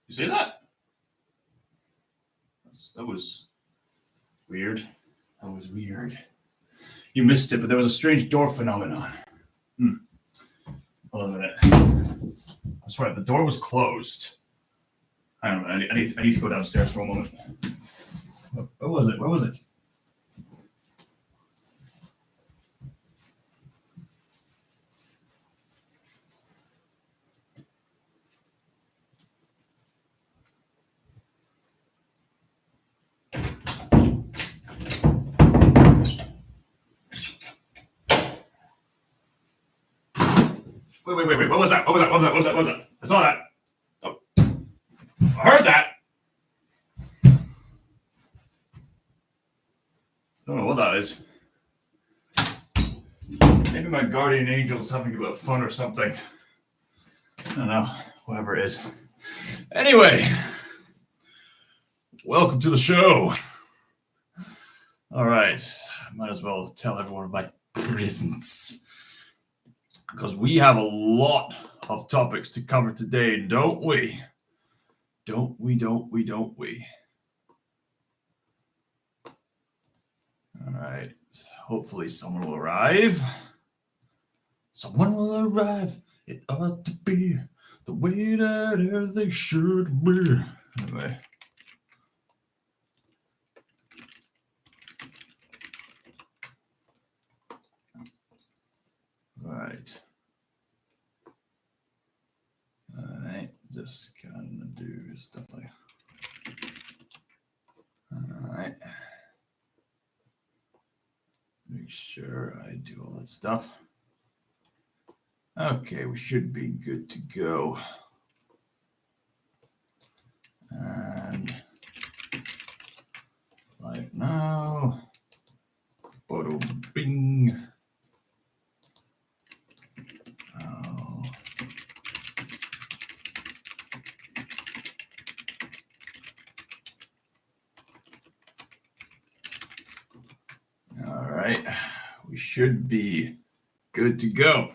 You see that? That was weird. That was weird. You missed it, but there was a strange door phenomenon. Hold on a minute. That's right, the door was closed. I don't know. I need to go downstairs for a moment. Where was it? Where was it? Wait. What was that? What was that? I saw that. Oh. I heard that. I don't know what that is. Maybe my guardian angel's having a bit of fun or something. I don't know. Whatever it is. Anyway. Welcome to the show. All right. Might as well tell everyone of my presence. Because we have a lot of topics to cover today, don't we? Don't we? All right. Hopefully someone will arrive. Someone will arrive. It ought to be the way that they should be. Anyway. All right, just gonna do stuff like. All right, make sure I do all that stuff. Okay, we should be good to go. And live now. Bada bing. We should be good to go.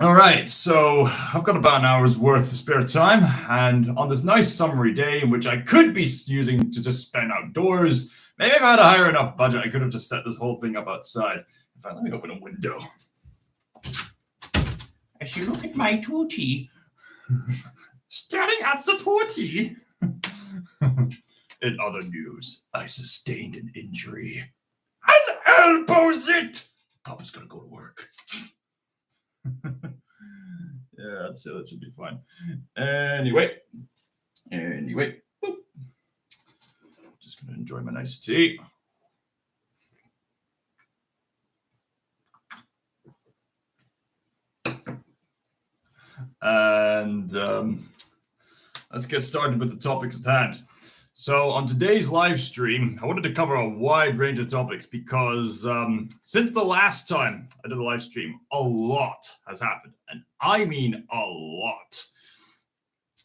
All right, so I've got about an hour's worth of spare time, and on this nice summery day, which I could be using to just spend outdoors, maybe if I had a higher enough budget, I could have just set this whole thing up outside. In fact, let me open a window. As you look at my tootie, staring at the tootie. In other news, I sustained an injury. Elbows it. Papa's gonna go to work. Yeah, I'd say that should be fine. Anyway. Boop. Just gonna enjoy my nice tea. And let's get started with the topics at hand. So on today's live stream, I wanted to cover a wide range of topics because since the last time I did a live stream, a lot has happened. And I mean a lot.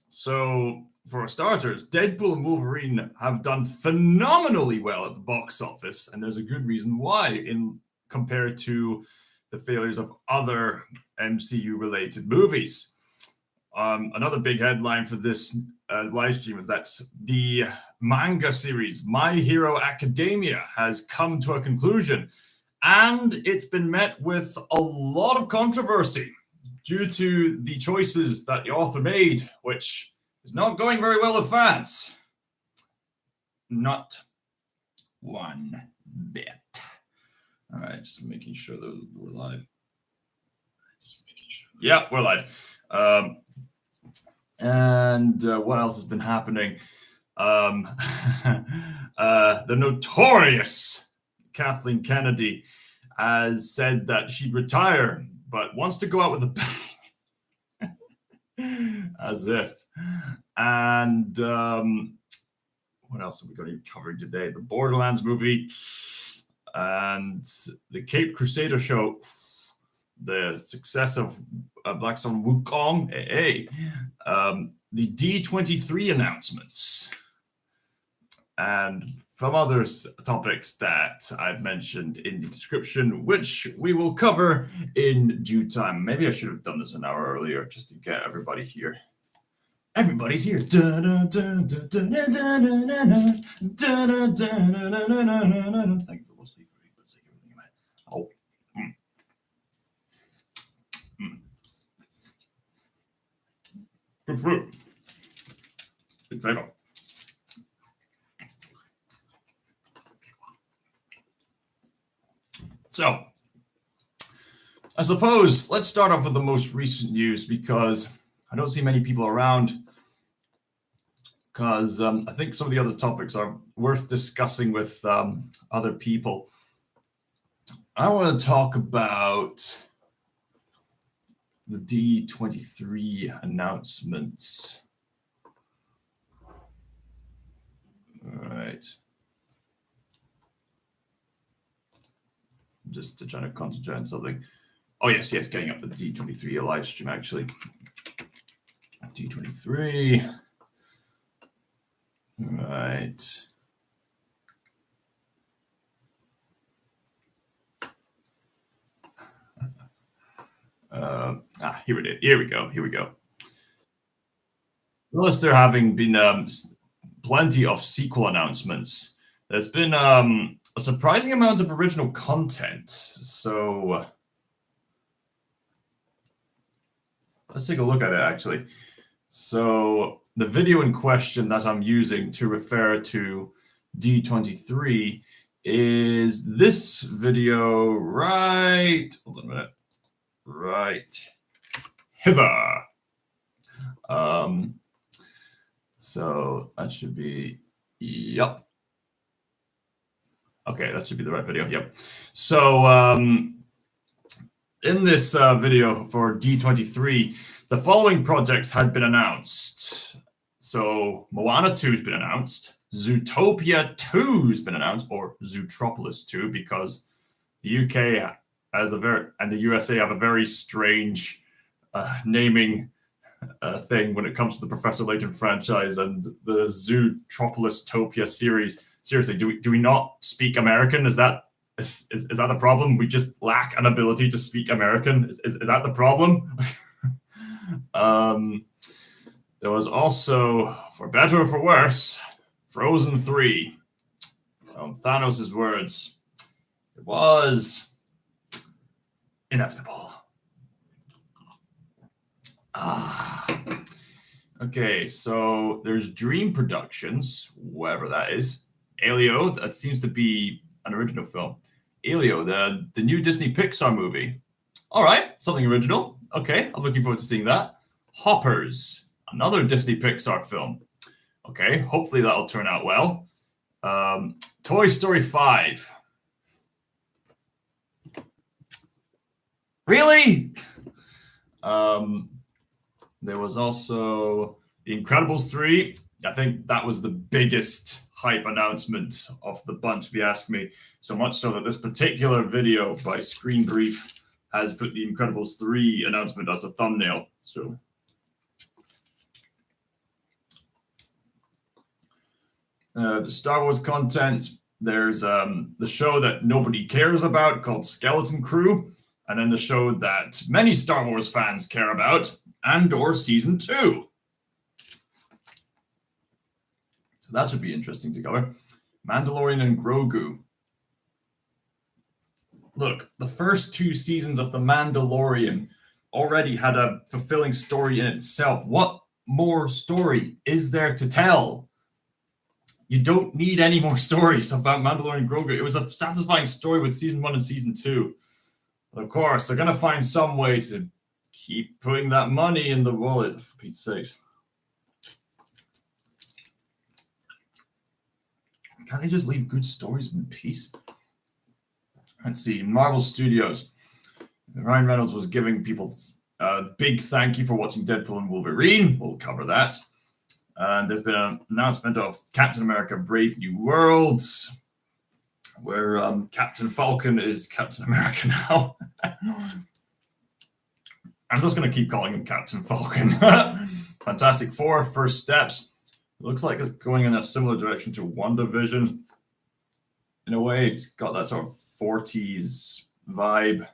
So for starters, Deadpool and Wolverine have done phenomenally well at the box office. And there's a good reason why compared to the failures of other MCU-related movies. Another big headline for this live stream is that the manga series My Hero Academia has come to a conclusion, and it's been met with a lot of controversy due to the choices that the author made, which is not going very well with fans. Not one bit. All right, just making sure that we're live. Yeah, we're live. And what else has been happening? The notorious Kathleen Kennedy has said that she'd retire, but wants to go out with a bang. As if. And what else have we got to cover today? The Borderlands movie and the Cape Crusader show. The success of Black Sun Wukong, the D23 announcements, and from other topics that I've mentioned in the description, which we will cover in due time. Maybe I should have done this an hour earlier just to get everybody here. Everybody's here. Thank you for listening. Oh. Good fruit. Good flavor. So, I suppose let's start off with the most recent news because I don't see many people around. Because I think some of the other topics are worth discussing with other people. I want to talk about the D23 announcements. All right. Just trying to concentrate on something. Oh, yes, getting up the D23 live stream, actually. D23. Right. Here it is. Here we go. Plus, there having been plenty of sequel announcements. There's been a surprising amount of original content. So let's take a look at it, actually. So the video in question that I'm using to refer to D23 is this video right. Hold on a minute. Right hither. So that should be, yep. Okay, that should be the right video. Yep. So in this video for D23, the following projects had been announced. So Moana 2 has been announced. Zootopia 2 has been announced, or Zootropolis 2, because the UK and the USA have a very strange naming thing when it comes to the Professor Layton franchise and the Zootropolis Topia series. Seriously, do we not speak American? Is that the problem? We just lack an ability to speak American. Is that the problem? There was also, for better or for worse, Frozen 3. Thanos' words. It was inevitable. Okay, so there's Dream Productions, whatever that is. Elio, that seems to be an original film. Elio, the new Disney Pixar movie. All right, something original. Okay, I'm looking forward to seeing that. Hoppers, another Disney Pixar film. Okay, hopefully that'll turn out well. Toy Story 5. Really? There was also The Incredibles 3. I think that was the biggest hype announcement of the bunch, if you ask me. So much so that this particular video by Screen Brief has put The Incredibles 3 announcement as a thumbnail. So the Star Wars content, there's the show that nobody cares about called Skeleton Crew, and then the show that many Star Wars fans care about, Andor Season 2. So that should be interesting to cover. Mandalorian and Grogu. Look, the first 2 seasons of The Mandalorian already had a fulfilling story in itself. What more story is there to tell? You don't need any more stories about Mandalorian and Grogu. It was a satisfying story with Season 1 and Season 2. But of course, they're going to find some way to keep putting that money in the wallet, for Pete's sake. Can't they just leave good stories in peace? Let's see. Marvel Studios. Ryan Reynolds was giving people a big thank you for watching Deadpool and Wolverine. We'll cover that. And there's been an announcement of Captain America Brave New World, where Captain Falcon is Captain America now. I'm just going to keep calling him Captain Falcon. Fantastic Four, First Steps. It looks like it's going in a similar direction to WandaVision. In a way, it's got that sort of 40s vibe.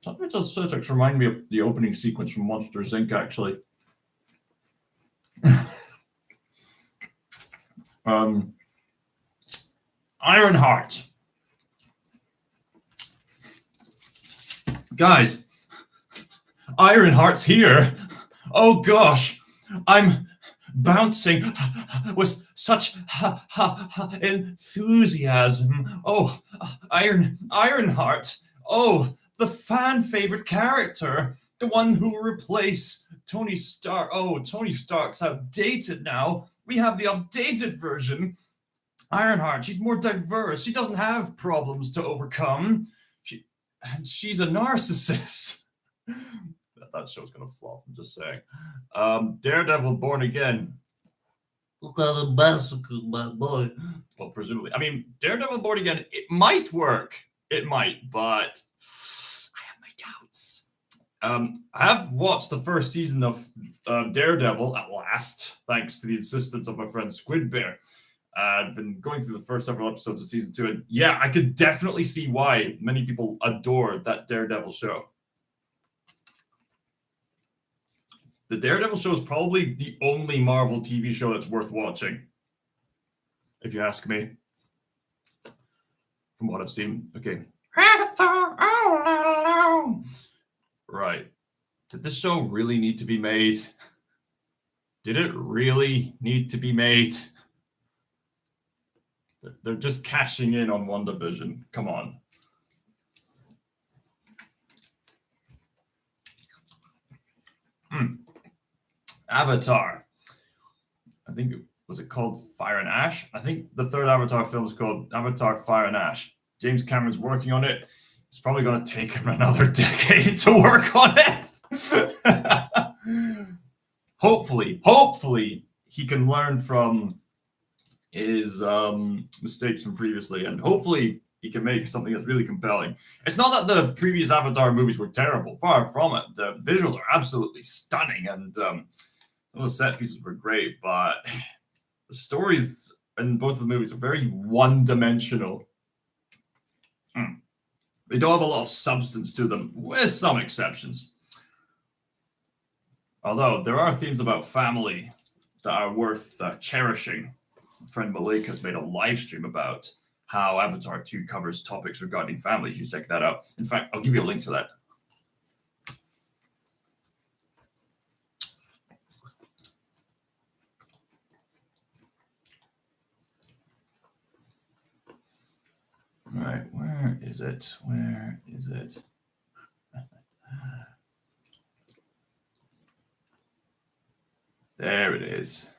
Something does remind me of the opening sequence from Monsters, Inc., actually. Ironheart. Guys, Ironheart's here. Oh gosh, I'm bouncing with such enthusiasm. Oh, Ironheart. Oh, the fan favorite character, the one who will replace Tony Stark. Oh, Tony Stark's outdated now. We have the updated version. Ironheart, she's more diverse. She doesn't have problems to overcome. She's a narcissist. That show's gonna flop, I'm just saying. Daredevil Born Again. Look at the bicycle, my boy. Well, presumably. I mean, Daredevil Born Again, it might work. It might, but I have my doubts. I have watched the first season of Daredevil at last, thanks to the insistence of my friend Squid Bear. I've been going through the first several episodes of season 2, and yeah, I could definitely see why many people adore that Daredevil show. The Daredevil show is probably the only Marvel TV show that's worth watching, if you ask me. From what I've seen. Okay. Right. Did this show really need to be made? Did it really need to be made? They're just cashing in on WandaVision. Come on. Avatar. I think was it called Fire and Ash? I think the third Avatar film is called Avatar Fire and Ash. James Cameron's working on it. It's probably going to take him another decade to work on it. Hopefully, he can learn from his mistakes from previously, and hopefully he can make something that's really compelling. It's not that the previous Avatar movies were terrible. Far from it. The visuals are absolutely stunning, and those set pieces were great, but the stories in both of the movies are very one-dimensional. They don't have a lot of substance to them, with some exceptions. Although there are themes about family that are worth cherishing. My friend Malik has made a live stream about how Avatar 2 covers topics regarding family. You should check that out. In fact, I'll give you a link to that. All right, where is it? Where is it? There it is.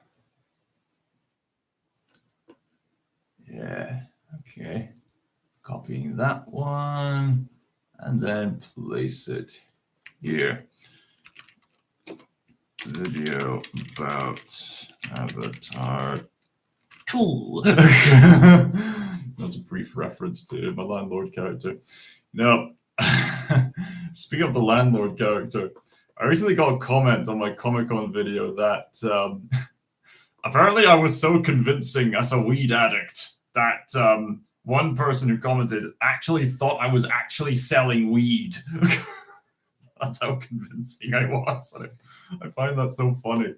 Yeah, okay. Copying that one and then place it here. Video about Avatar 2. That's a brief reference to my landlord character. Now, speaking of the landlord character, I recently got a comment on my Comic-Con video that apparently I was so convincing as a weed addict that one person who commented actually thought I was actually selling weed. That's how convincing I was. I find that so funny.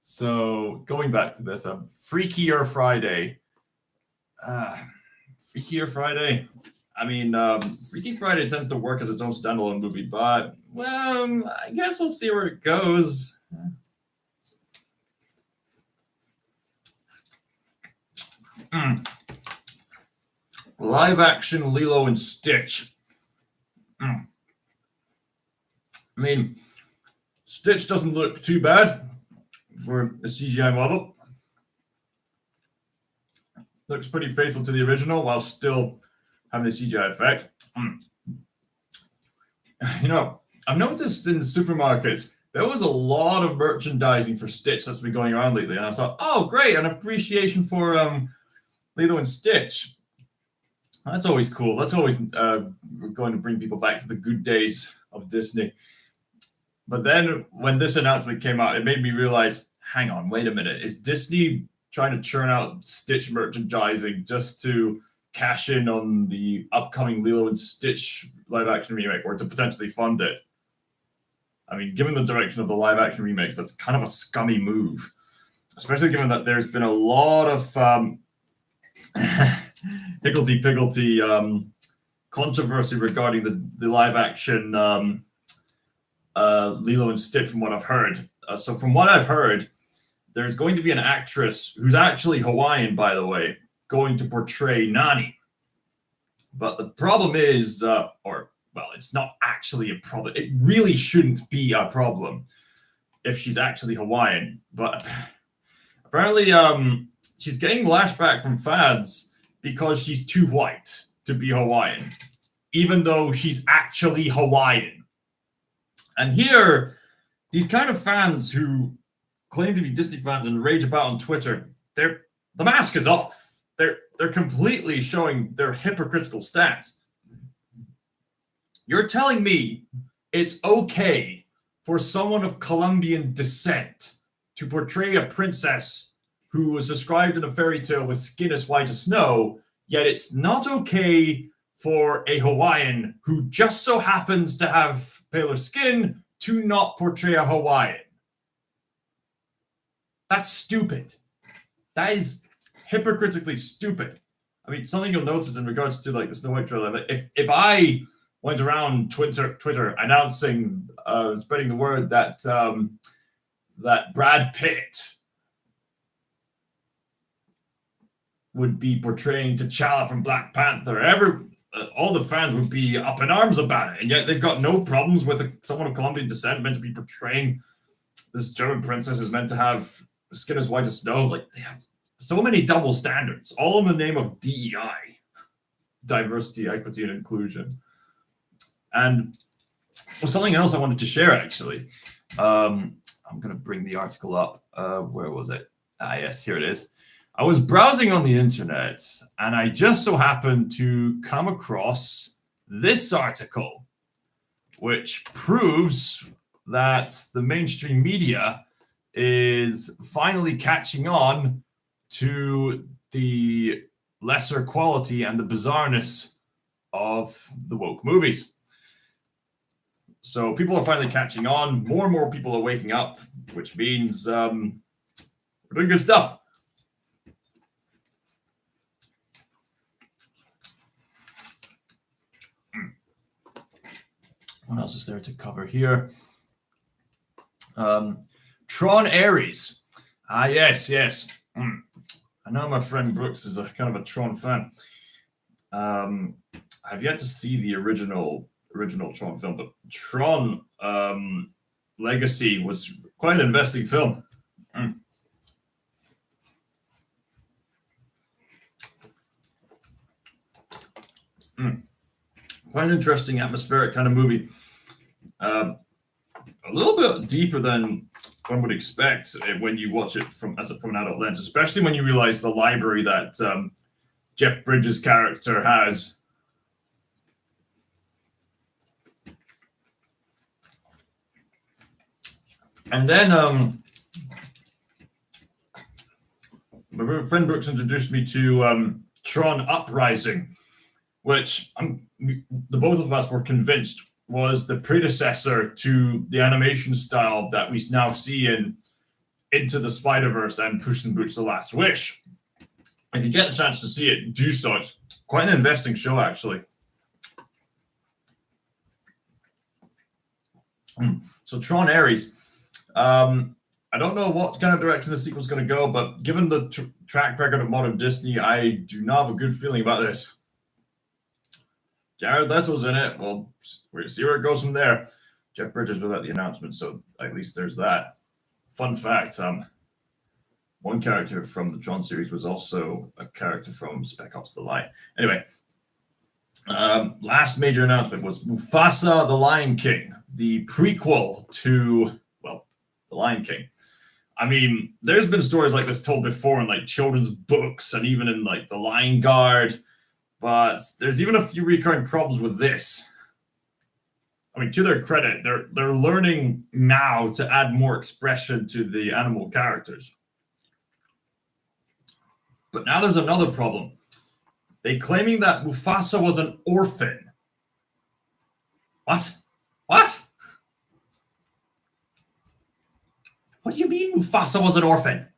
So going back to this, Freakier Friday. Freakier Friday. I mean, Freaky Friday tends to work as its own standalone movie, but, well, I guess we'll see where it goes. Live action Lilo and Stitch. I mean, Stitch doesn't look too bad for a CGI model. Looks pretty faithful to the original while still having the CGI effect. You know, I've noticed in supermarkets, there was a lot of merchandising for Stitch that's been going around lately. And I thought, oh, great, an appreciation for Lilo and Stitch. That's always cool. That's always going to bring people back to the good days of Disney. But then when this announcement came out, it made me realize, hang on, wait a minute. Is Disney trying to churn out Stitch merchandising just to cash in on the upcoming Lilo and Stitch live action remake, or to potentially fund it? I mean, given the direction of the live-action remakes, that's kind of a scummy move, especially given that there's been a lot of higgledy-piggledy controversy regarding the live-action Lilo and Stitch, from what I've heard. So from what I've heard, there's going to be an actress who's actually Hawaiian, by the way, going to portray Nani. But the problem is, it's not actually a problem. It really shouldn't be a problem if she's actually Hawaiian. But apparently, she's getting lashback from fans because she's too white to be Hawaiian, even though she's actually Hawaiian. And here, these kind of fans who claim to be Disney fans and rage about on Twitter, the mask is off. They're completely showing their hypocritical stance. You're telling me it's okay for someone of Colombian descent to portray a princess who was described in a fairy tale with skin as white as snow, yet it's not okay for a Hawaiian who just so happens to have paler skin to not portray a Hawaiian. That's stupid. That is hypocritically stupid. I mean, something you'll notice in regards to like the Snow White trailer, if I went around Twitter announcing, spreading the word that that Brad Pitt would be portraying T'Challa from Black Panther, all the fans would be up in arms about it, and yet they've got no problems with someone of Colombian descent meant to be portraying this German princess who's meant to have skin as white as snow. Like, they have so many double standards, all in the name of DEI, diversity, equity, and inclusion. And something else I wanted to share, actually. I'm going to bring the article up. Where was it? Yes, here it is. I was browsing on the internet, and I just so happened to come across this article, which proves that the mainstream media is finally catching on to the lesser quality and the bizarreness of the woke movies. So people are finally catching on. More and more people are waking up, which means we're doing good stuff. What else is there to cover here? Tron Ares. Yes. I know my friend Brooks is a kind of a Tron fan. I've yet to see the original Tron film, but Tron Legacy was quite an investing film. Quite an interesting, atmospheric kind of movie. A little bit deeper than one would expect when you watch it from an adult lens, especially when you realize the library that Jeff Bridges' character has. And then my friend Brooks introduced me to Tron Uprising, which the both of us were convinced was the predecessor to the animation style that we now see in Into the Spider-Verse and Puss in Boots: The Last Wish. If you get a chance to see it, do so. It's quite an investing show, actually. So Tron Ares. I don't know what kind of direction the sequel's going to go, but given the track record of modern Disney, I do not have a good feeling about this. Jared Leto's in it. Well, we'll see where it goes from there. Jeff Bridges without the announcement, so at least there's that. Fun fact, one character from the Tron series was also a character from Spec Ops: The Line. Anyway, last major announcement was Mufasa the Lion King, the prequel to, The Lion King. I mean, there's been stories like this told before in like children's books and even in like The Lion Guard, but there's even a few recurring problems with this. I mean, to their credit, they're learning now to add more expression to the animal characters. But now there's another problem. They claiming that Mufasa was an orphan. What? What do you mean Mufasa was an orphan?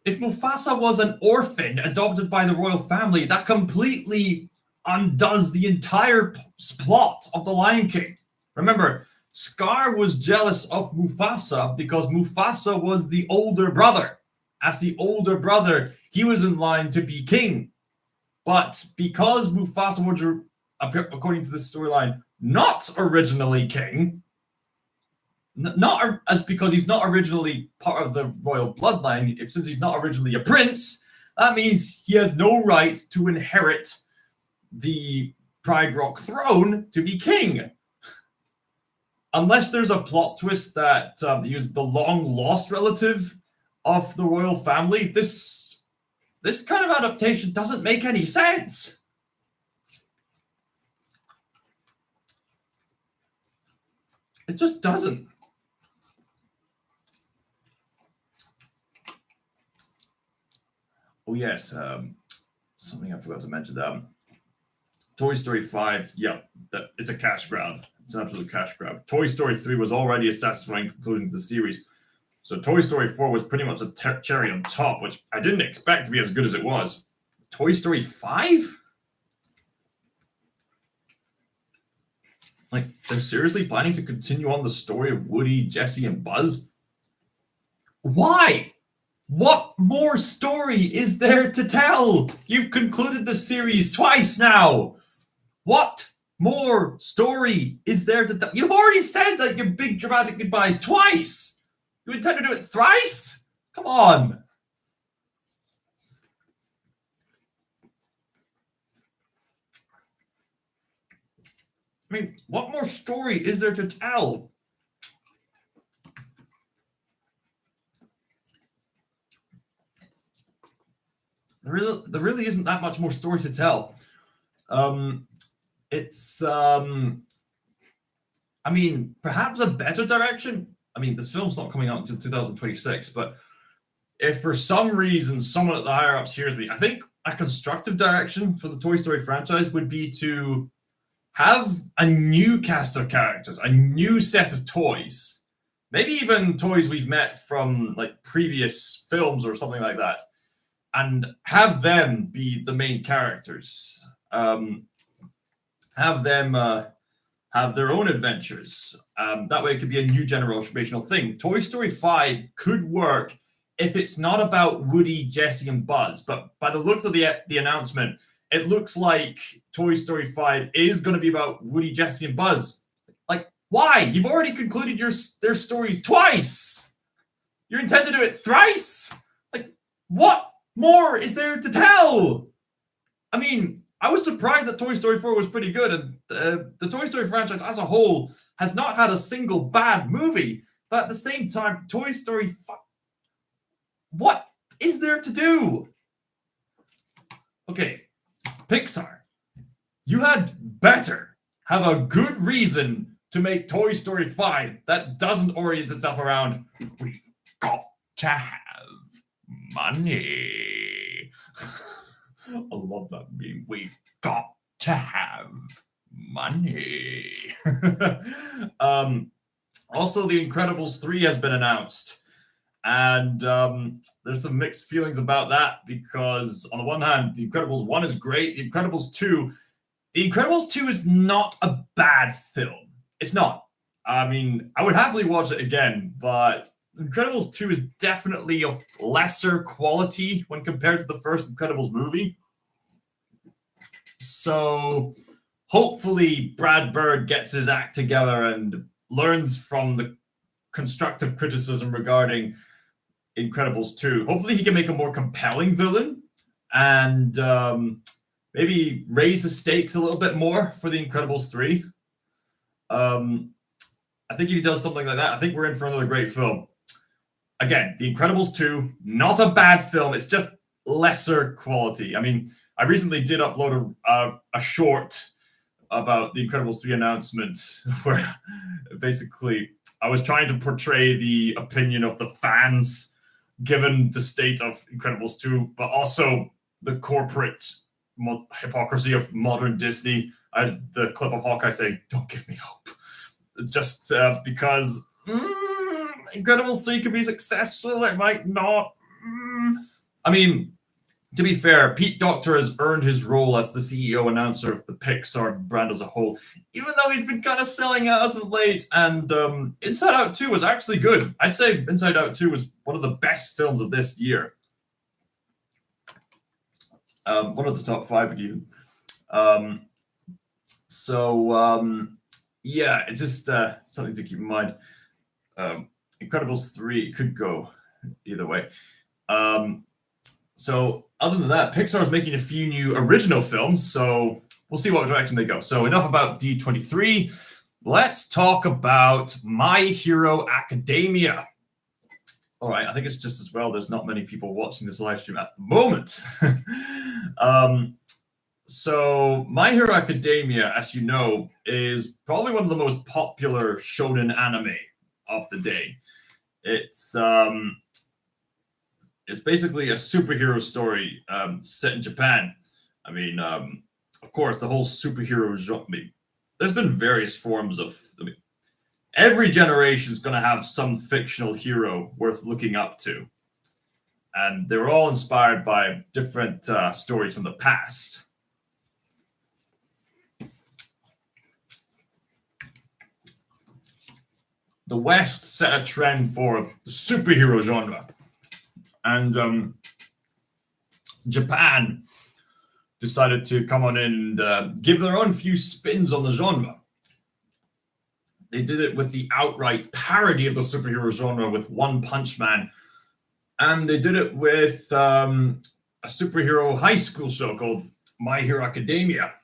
If Mufasa was an orphan adopted by the royal family, that completely undoes the entire plot of The Lion King. Remember, Scar was jealous of Mufasa because Mufasa was the older brother. As the older brother, he was in line to be king. But because Mufasa was, according to this storyline, not originally king, not as because he's not originally part of the royal bloodline, since he's not originally a prince, that means he has no right to inherit the Pride Rock throne to be king. Unless there's a plot twist that he was the long-lost relative of the royal family, this kind of adaptation doesn't make any sense. It just doesn't. Oh, yes. Something I forgot to mention. Toy Story 5, yeah, it's a cash grab. It's an absolute cash grab. Toy Story 3 was already a satisfying conclusion to the series. So Toy Story 4 was pretty much a cherry on top, which I didn't expect to be as good as it was. Toy Story 5? Like, they're seriously planning to continue on the story of Woody, Jesse, and Buzz? Why? What more story is there to tell? You've concluded the series twice now. What more story is there to tell? You've already said that your big dramatic goodbyes twice. You intend to do it thrice? Come on. I mean, what more story is there to tell? There really isn't that much more story to tell. It's, I mean, perhaps a better direction. I mean, this film's not coming out until 2026, but if for some reason someone at the higher ups hears me, I think a constructive direction for the Toy Story franchise would be to have a new cast of characters, a new set of toys, maybe even toys we've met from like previous films or something like that, and have them be the main characters. Have them have their own adventures. That way it could be a new generational thing. Toy Story 5 could work if it's not about Woody, Jesse, and Buzz. But by the looks of the announcement, it looks like Toy Story 5 is going to be about Woody, Jesse, and Buzz. Like, why? You've already concluded their stories twice. You intend to do it thrice? Like, what more is there to tell? I mean, I was surprised that Toy Story 4 was pretty good, and the Toy Story franchise as a whole has not had a single bad movie. But at the same time, Toy Story 5... What is there to do? Okay, Pixar, you had better have a good reason to make Toy Story 5 that doesn't orient itself around, we've got to have money. I love that meme. We've got to have money. Also, The Incredibles 3 has been announced. And there's some mixed feelings about that because, on the one hand, The Incredibles 1 is great. The Incredibles 2 is not a bad film. It's not. I mean, I would happily watch it again, but Incredibles 2 is definitely of lesser quality when compared to the first Incredibles movie. So hopefully Brad Bird gets his act together and learns from the constructive criticism regarding Incredibles 2. Hopefully he can make a more compelling villain and maybe raise the stakes a little bit more for The Incredibles 3. I think if he does something like that, I think we're in for another great film. Again, The Incredibles 2, not a bad film. It's just lesser quality. I mean, I recently did upload a short about The Incredibles 3 announcements where basically I was trying to portray the opinion of the fans given the state of Incredibles 2, but also the corporate hypocrisy of modern Disney. I had the clip of Hawkeye saying, "Don't give me hope." Just because Incredibles 3 could be successful. It might not. I mean, to be fair, Pete Docter has earned his role as the CEO announcer of the Pixar brand as a whole, even though he's been kind of selling out as of late. And Inside Out 2 was actually good. I'd say Inside Out 2 was one of the best films of this year. One of the top 5 even. Yeah, it's just something to keep in mind. Incredibles 3 could go either way. So other than that, Pixar is making a few new original films, so we'll see what direction they go. So enough about D23. Let's talk about My Hero Academia. All right, I think it's just as well there's not many people watching this live stream at the moment. So My Hero Academia, as you know, is probably one of the most popular shonen anime of the day. It's basically a superhero story set in Japan. I mean, of course, the whole superhero genre. I mean, there's been various forms of. I mean, every generation is going to have some fictional hero worth looking up to, and they're all inspired by different stories from the past. The West set a trend for the superhero genre. And Japan decided to come on in and give their own few spins on the genre. They did it with the outright parody of the superhero genre with One Punch Man. And they did it with a superhero high school show called My Hero Academia.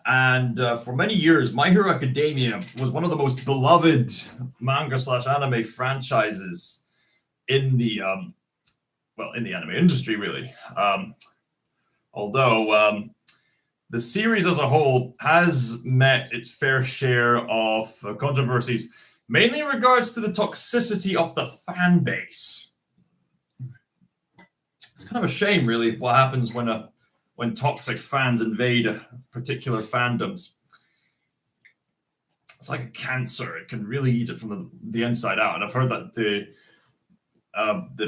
And for many years, My Hero Academia was one of the most beloved manga/anime franchises in the anime industry, really. Although the series as a whole has met its fair share of controversies, mainly in regards to the toxicity of the fan base. It's kind of a shame, really, what happens when toxic fans invade particular fandoms. It's like a cancer; it can really eat it from the inside out. And I've heard that the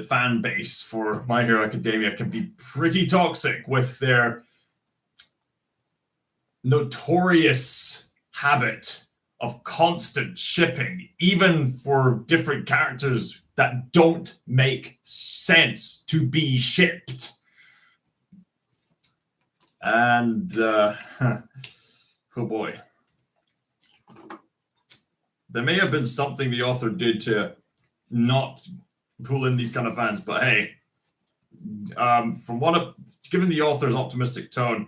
fan base for My Hero Academia can be pretty toxic with their notorious habit of constant shipping, even for different characters that don't make sense to be shipped. And oh boy, there may have been something the author did to not pull in these kind of fans, but hey, given the author's optimistic tone,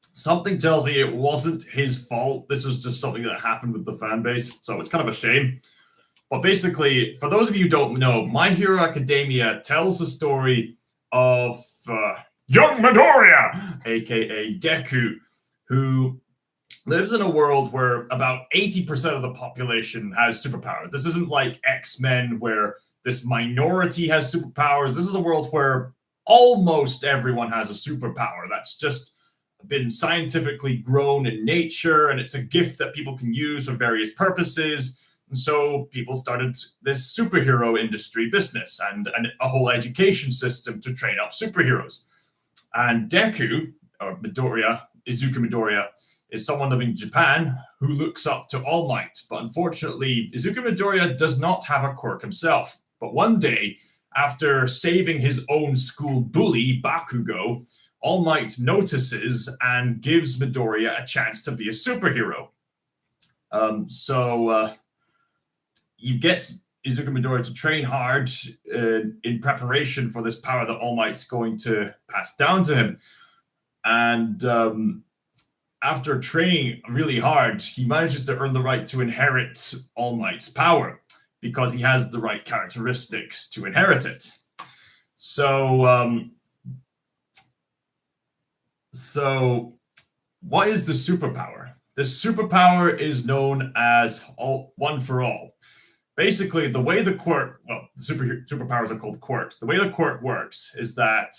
something tells me it wasn't his fault. This was just something that happened with the fan base, so it's kind of a shame. But basically, for those of you who don't know, My Hero Academia tells the story of young Midoriya, aka Deku, who lives in a world where about 80% of the population has superpowers. This isn't like X-Men where this minority has superpowers. This is a world where almost everyone has a superpower. That's just been scientifically grown in nature, and it's a gift that people can use for various purposes. And so people started this superhero industry business and a whole education system to train up superheroes. And Deku, or Midoriya, Izuku Midoriya, is someone living in Japan who looks up to All Might. But unfortunately, Izuku Midoriya does not have a quirk himself. But one day, after saving his own school bully, Bakugo, All Might notices and gives Midoriya a chance to be a superhero. He gets Izuku Midoriya to train hard in preparation for this power that All Might's going to pass down to him. And after training really hard, he manages to earn the right to inherit All Might's power because he has the right characteristics to inherit it. So what is the superpower? The superpower is known as One for All. Basically, the way the quirk, superpowers are called quirks. The way the quirk works is that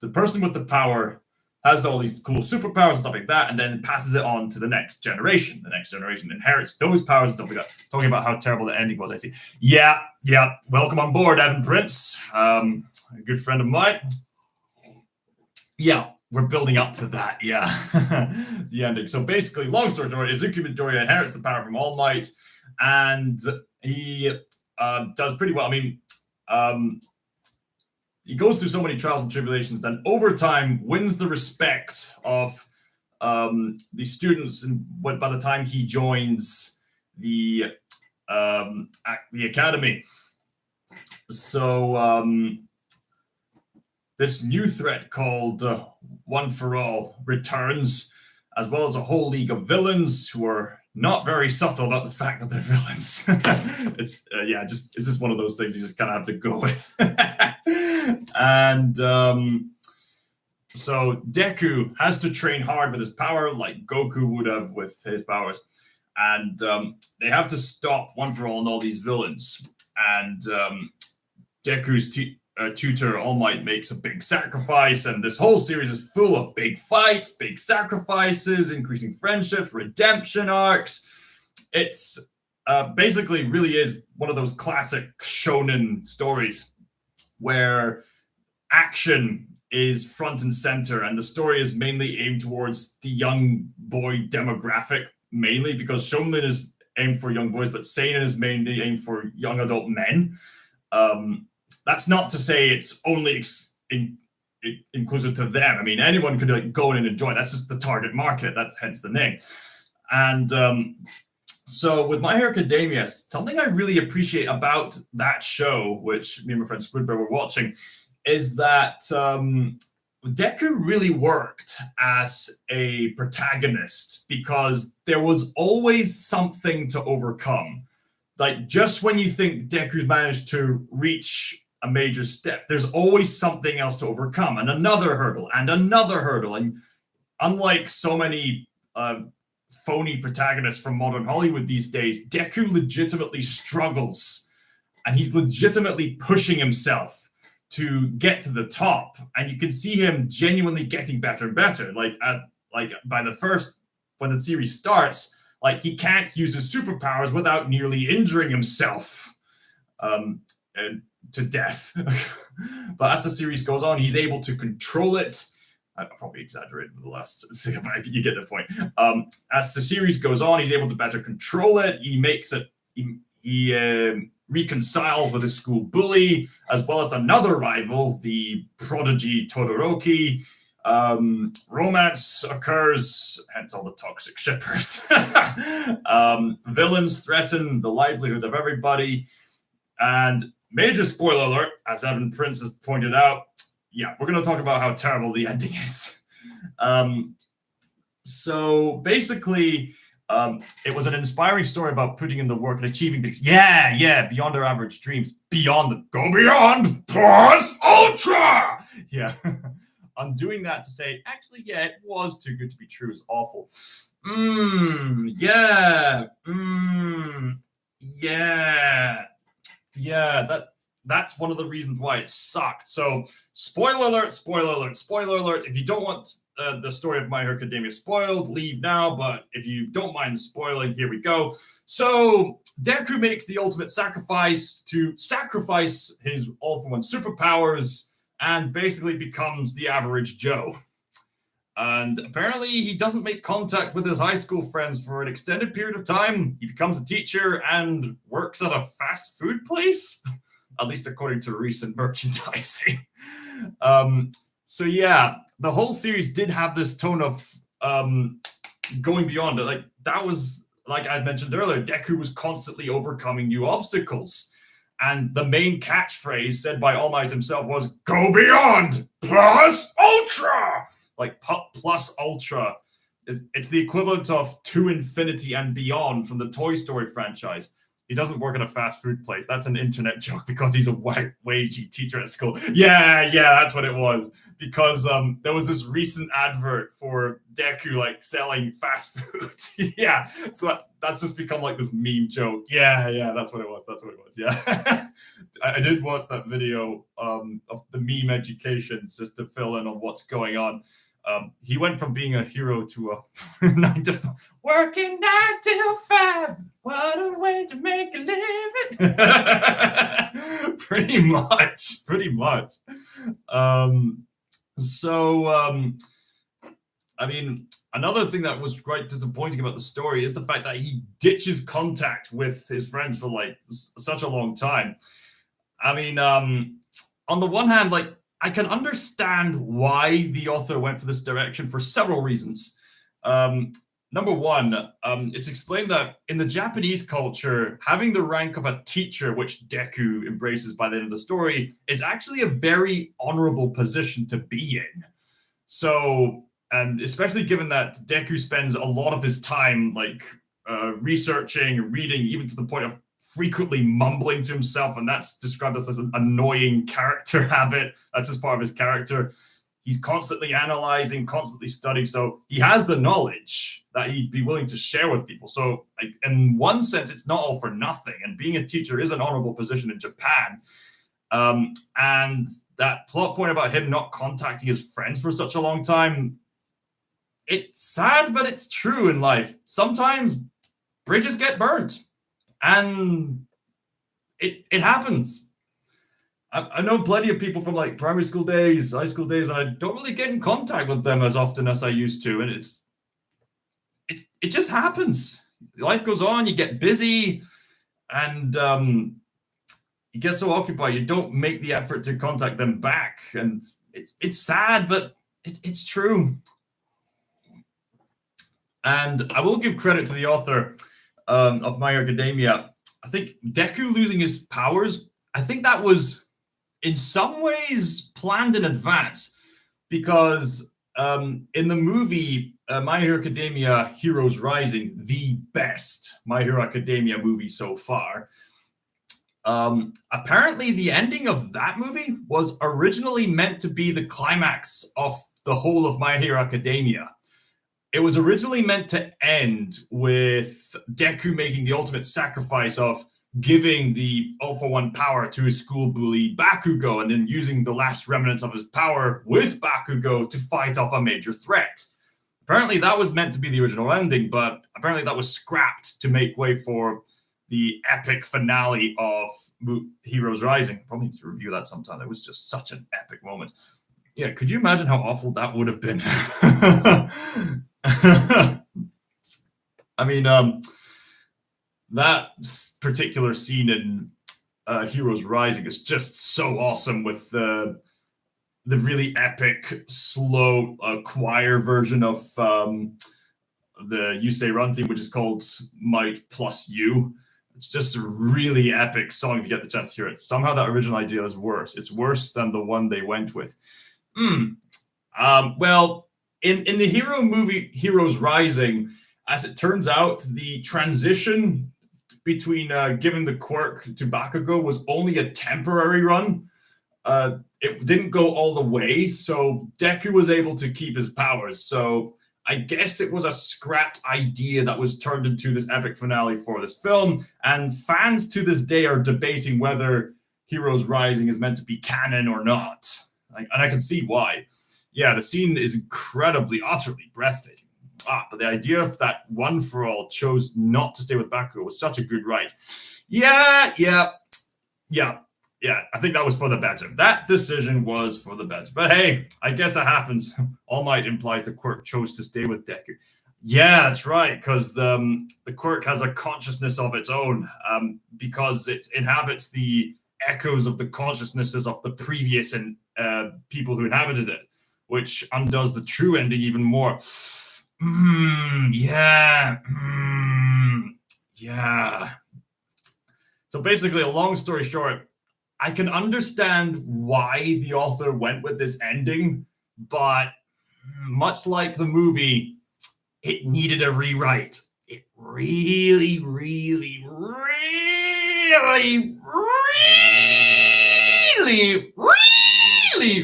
the person with the power has all these cool superpowers and stuff like that, and then passes it on to the next generation. The next generation inherits those powers and stuff like that. Talking about how terrible the ending was, I see. Yeah. Welcome on board, Evan Prince, a good friend of mine. Yeah, we're building up to that. Yeah, the ending. So basically, long story short, Izuku Midoriya inherits the power from All Might, and he does pretty well. I mean, he goes through so many trials and tribulations, then over time wins the respect of the students. And by the time he joins the academy, so this new threat called One for All returns, as well as a whole league of villains who are not very subtle about the fact that they're villains. It's just one of those things you just kind of have to go with. And so Deku has to train hard with his power, like Goku would have with his powers, and they have to stop One for All and all these villains. And Deku's tutor All Might makes a big sacrifice, and this whole series is full of big fights, big sacrifices, increasing friendships, redemption arcs. It's basically really is one of those classic shonen stories where action is front and center, and the story is mainly aimed towards the young boy demographic, mainly because shonen is aimed for young boys, but seinen is mainly aimed for young adult men. That's not to say it's only inclusive to them. I mean, anyone could go in and enjoy it. That's just the target market. That's hence the name. And so with My Hero Academia, something I really appreciate about that show, which me and my friend Squidbear were watching, is that Deku really worked as a protagonist because there was always something to overcome. Like, just when you think Deku's managed to reach a major step, there's always something else to overcome, and another hurdle, and another hurdle. And unlike so many phony protagonists from modern Hollywood these days, Deku legitimately struggles, and he's legitimately pushing himself to get to the top. And you can see him genuinely getting better and better. Like by when the series starts, like, he can't use his superpowers without nearly injuring himself to death. But as the series goes on, he's able to control it. I probably exaggerated the last thing, but you get the point. As the series goes on, he's able to better control it. He makes it. He reconciles with his school bully, as well as another rival, the prodigy Todoroki. Romance occurs, hence all the toxic shippers. Villains threaten the livelihood of everybody. And major spoiler alert, as Evan Prince has pointed out, yeah, we're going to talk about how terrible the ending is. So basically, it was an inspiring story about putting in the work and achieving things. Yeah, beyond our average dreams. Go beyond, plus ultra! Yeah. On doing that to say, actually, yeah, it was too good to be true is awful. That's one of the reasons why it sucked. So, spoiler alert. If you don't want the story of My Hero Academia spoiled, leave now. But if you don't mind spoiling, here we go. So, Deku makes the ultimate sacrifice to sacrifice his all-for-one superpowers and basically becomes the average Joe. And apparently he doesn't make contact with his high school friends for an extended period of time. He becomes a teacher and works at a fast food place, at least according to recent merchandising. So yeah, the whole series did have this tone of going beyond it. Like, that was, like I mentioned earlier, Deku was constantly overcoming new obstacles. And the main catchphrase said by All Might himself was, "Go beyond, plus ultra!" Like, plus ultra. It's the equivalent of to infinity and beyond from the Toy Story franchise. He doesn't work at a fast food place. That's an internet joke because he's a wagey teacher at school. Yeah, that's what it was. Because there was this recent advert for Deku, like, selling fast food. Yeah, so that's just become like this meme joke. Yeah, that's what it was. Yeah. I did watch that video of the meme education just to fill in on what's going on. He went from being a hero to a 9 to 5. Working 9 till 5. What a way to make a living. Pretty much. I mean, another thing that was quite disappointing about the story is the fact that he ditches contact with his friends for like such a long time. I mean, on the one hand, like, I can understand why the author went for this direction for several reasons. Number one, it's explained that in the Japanese culture, having the rank of a teacher, which Deku embraces by the end of the story, is actually a very honorable position to be in. So, and especially given that Deku spends a lot of his time like researching, reading, even to the point of frequently mumbling to himself, and that's described as an annoying character habit. That's just part of his character. He's constantly analyzing, constantly studying, so he has the knowledge that he'd be willing to share with people. So, like, in one sense, it's not all for nothing, and being a teacher is an honorable position in Japan. And that plot point about him not contacting his friends for such a long time, it's sad, but it's true in life. Sometimes bridges get burnt. And it happens. I know plenty of people from like primary school days, high school days, and I don't really get in contact with them as often as I used to. And it just happens. Life goes on, you get busy, and you get so occupied, you don't make the effort to contact them back. And it's sad, but it's true. And I will give credit to the author of My Hero Academia. I think Deku losing his powers, I think that was in some ways planned in advance, because in the movie My Hero Academia Heroes Rising, the best My Hero Academia movie so far, apparently the ending of that movie was originally meant to be the climax of the whole of My Hero Academia. It was originally meant to end with Deku making the ultimate sacrifice of giving the all-for-one power to his school bully Bakugo, and then using the last remnants of his power with Bakugo to fight off a major threat. Apparently that was meant to be the original ending, but apparently that was scrapped to make way for the epic finale of Heroes Rising. Probably need to review that sometime. It was just such an epic moment. Yeah, could you imagine how awful that would have been? I mean, that particular scene in Heroes Rising is just so awesome, with the really epic, slow choir version of the You Say Run theme, which is called Might Plus You. It's just a really epic song if you get the chance to hear it. Somehow that original idea is worse. It's worse than the one they went with. Well, in the hero movie Heroes Rising, as it turns out, the transition between giving the quirk to Bakugo was only a temporary run. It didn't go all the way, so Deku was able to keep his powers. So I guess it was a scrapped idea that was turned into this epic finale for this film, and fans to this day are debating whether Heroes Rising is meant to be canon or not. And I can see why. Yeah, the scene is incredibly, utterly breathtaking. But the idea of that One For All chose not to stay with Bakugo was such a good write. Yeah. I think that was for the better. That decision was for the better. But hey, I guess that happens. All Might implies the quirk chose to stay with Deku. Yeah, that's right, because the quirk has a consciousness of its own, because it inhabits the echoes of the consciousnesses of the previous and people who inhabited it, which undoes the true ending even more. Yeah. So basically, a long story short, I can understand why the author went with this ending, but much like the movie, it needed a rewrite. It really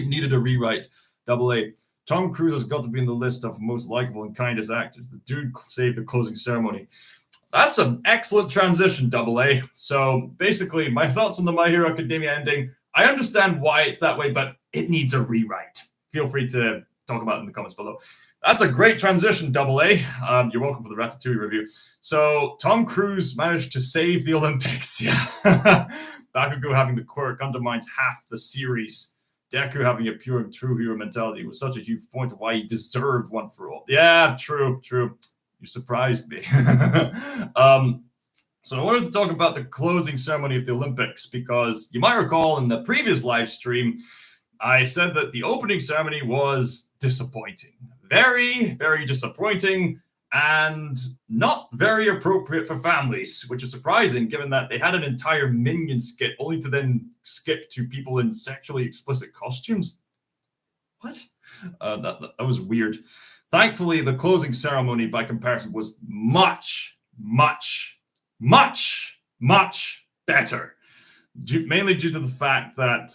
needed a rewrite. Double A. Tom Cruise has got to be in the list of most likable and kindest actors. The dude saved the closing ceremony. That's an excellent transition, Double A. So basically, my thoughts on the My Hero Academia ending. I understand why it's that way, but it needs a rewrite. Feel free to talk about in the comments below. That's a great transition, Double A. You're welcome for the Ratatouille review. So Tom Cruise managed to save the Olympics. Yeah. Bakugo having the quirk undermines half the series. Deku having a pure and true hero mentality was such a huge point of why he deserved one for all. Yeah, true. You surprised me. So I wanted to talk about the closing ceremony of the Olympics because you might recall in the previous live stream, I said that the opening ceremony was disappointing. Very, very disappointing and not very appropriate for families, which is surprising given that they had an entire Minion skit only to then skip to people in sexually explicit costumes. What? That was weird. Thankfully, the closing ceremony by comparison was much better. Mainly due to the fact that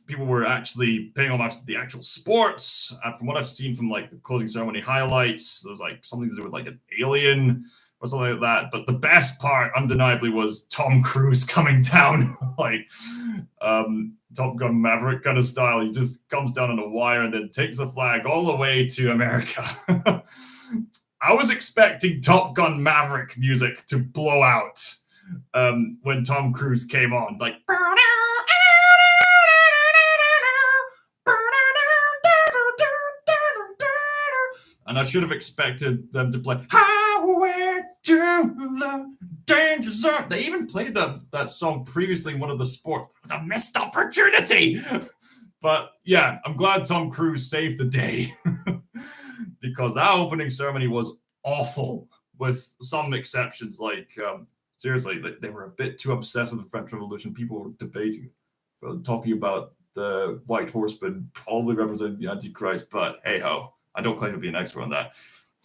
people were actually paying homage to the actual sports. From what I've seen from like the closing ceremony highlights, there was like something to do with like an alien or something like that. But the best part, undeniably, was Tom Cruise coming down like Top Gun Maverick kind of style. He just comes down on a wire and then takes the flag all the way to America. I was expecting Top Gun Maverick music to blow out when Tom Cruise came on, like, and I should have expected them to play Highway to the Danger Zone. They even played that song previously in one of the sports. It was a missed opportunity. But yeah, I'm glad Tom Cruise saved the day because that opening ceremony was awful, with some exceptions. Like, seriously, they were a bit too obsessed with the French Revolution. People were debating, talking about the White Horseman probably representing the Antichrist, but hey ho, I don't claim to be an expert on that.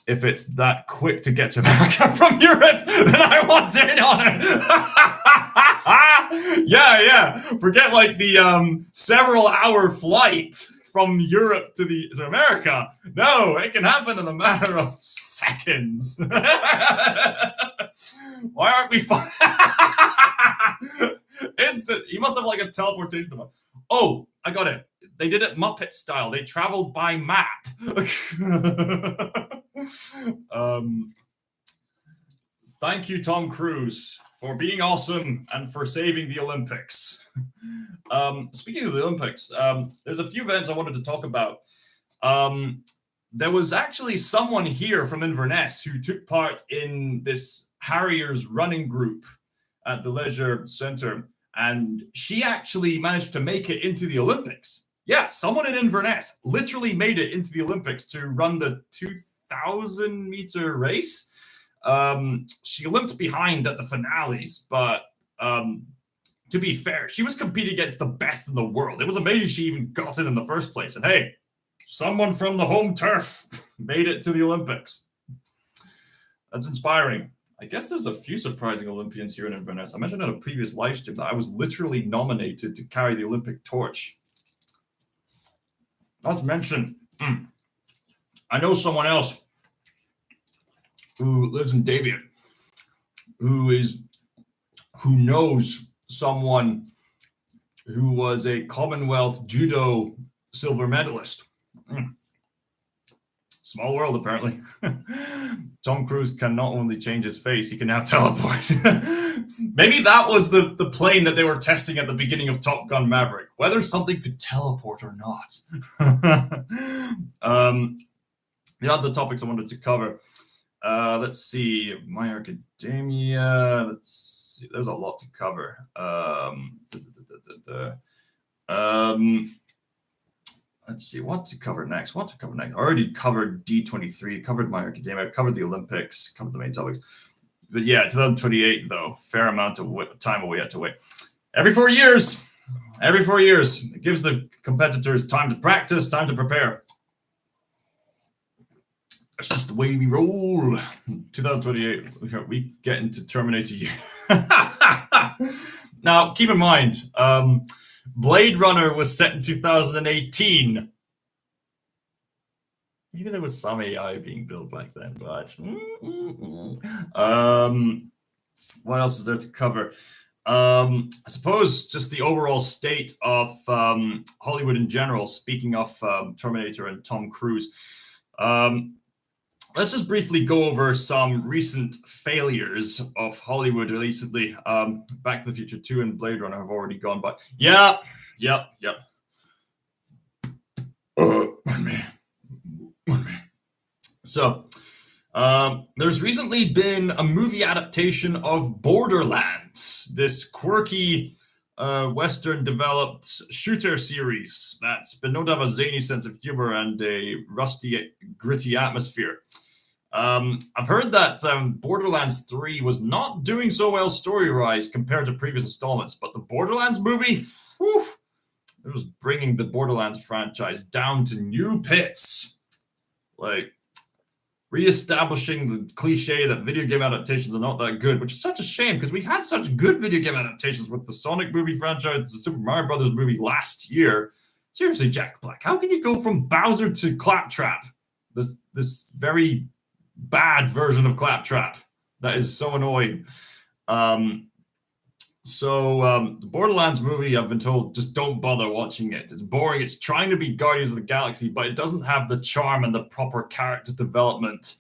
If it's that quick to get to America from Europe, then I want in on it. Yeah. Forget like the several hour flight from Europe to America. No, it can happen in a matter of seconds. Why aren't we instant? You must have like a teleportation device. Oh, I got it. They did it Muppet style. They traveled by map. Thank you, Tom Cruise, for being awesome and for saving the Olympics. Speaking of the Olympics, there's a few events I wanted to talk about. There was actually someone here from Inverness who took part in this Harriers running group at the Leisure Centre, and she actually managed to make it into the Olympics. Yeah, someone in Inverness literally made it into the Olympics to run the 2,000-meter race. She limped behind at the finales, but to be fair, she was competing against the best in the world. It was amazing she even got in the first place. And hey, someone from the home turf made it to the Olympics. That's inspiring. I guess there's a few surprising Olympians here in Inverness. I mentioned in a previous live stream that I was literally nominated to carry the Olympic torch. Not to mention, I know someone else who lives in Davian who knows someone who was a Commonwealth judo silver medalist. Small world, apparently. Tom Cruise can not only change his face, he can now teleport. Maybe that was the plane that they were testing at the beginning of Top Gun Maverick, whether something could teleport or not. The other topics I wanted to cover. Let's see. My Academia. Let's see. There's a lot to cover. Let's see what to cover next. I already covered D23, covered My Academia, covered the Olympics, covered the main topics. But yeah, 2028 though, fair amount of time we had to wait. Every 4 years, it gives the competitors time to practice, time to prepare. That's just the way we roll. 2028, we get into Terminator year. Now, keep in mind, Blade Runner was set in 2018. Maybe there was some AI being built back then, but what else is there to cover? I suppose just the overall state of Hollywood in general. Speaking of Terminator and Tom Cruise, let's just briefly go over some recent failures of Hollywood recently. Back to the Future 2 and Blade Runner have already gone, but yeah. One minute. So, there's recently been a movie adaptation of Borderlands, this quirky Western-developed shooter series that's been known to have a zany sense of humor and a rusty, gritty atmosphere. I've heard that Borderlands 3 was not doing so well story-wise compared to previous installments, but the Borderlands movie, whew, it was bringing the Borderlands franchise down to new pits. Like, reestablishing the cliche that video game adaptations are not that good, which is such a shame because we had such good video game adaptations with the Sonic movie franchise, the Super Mario Brothers movie last year. Seriously, Jack Black, how can you go from Bowser to Claptrap? This very bad version of Claptrap that is so annoying. The Borderlands movie, I've been told, just don't bother watching it. It's boring. It's trying to be Guardians of the Galaxy, but it doesn't have the charm and the proper character development.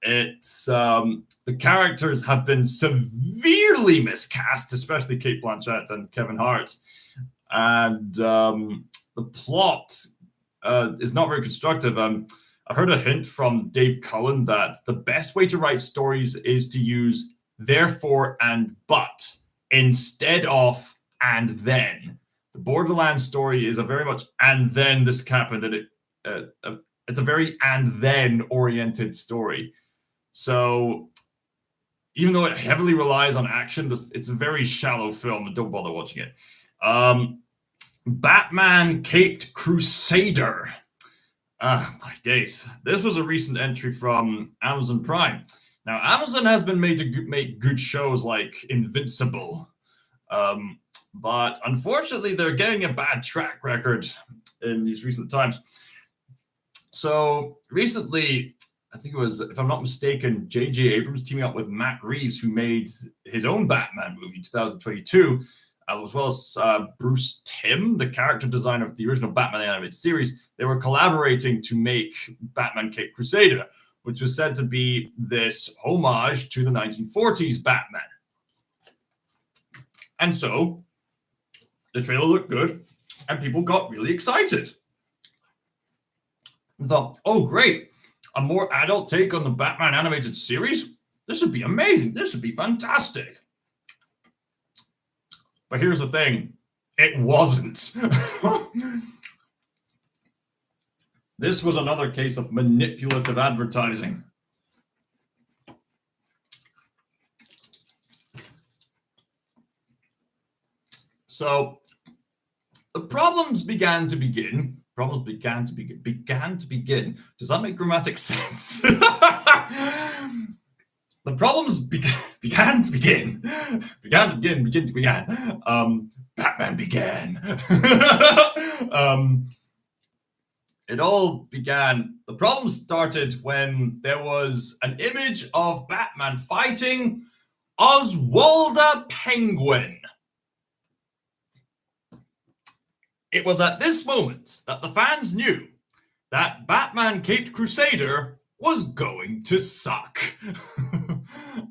It's the characters have been severely miscast, especially Cate Blanchett and Kevin Hart, and the plot is not very constructive. I heard a hint from Dave Cullen that the best way to write stories is to use therefore and but instead of and then. The Borderlands story is a very much and then this happened, and it's a very and then oriented story. So even though it heavily relies on action, it's a very shallow film, and don't bother watching it. Batman Caped Crusader. My days. This was a recent entry from Amazon Prime. Now, Amazon has been made to make good shows like Invincible, but unfortunately, they're getting a bad track record in these recent times. So recently, I think it was, if I'm not mistaken, J.J. Abrams teaming up with Matt Reeves, who made his own Batman movie in 2022, as well as Bruce Timm, the character designer of the original Batman animated series. They were collaborating to make Batman Caped Crusader, which was said to be this homage to the 1940s Batman. And so, the trailer looked good, and people got really excited. I thought, oh great, a more adult take on the Batman animated series? This would be amazing, this would be fantastic. But here's the thing, it wasn't. This was another case of manipulative advertising. So the problems began to begin. Does that make grammatic sense? The problems began to begin. Batman began. It all began. The problem started when there was an image of Batman fighting Oswalda Penguin. It was at this moment that the fans knew that Batman Caped Crusader was going to suck.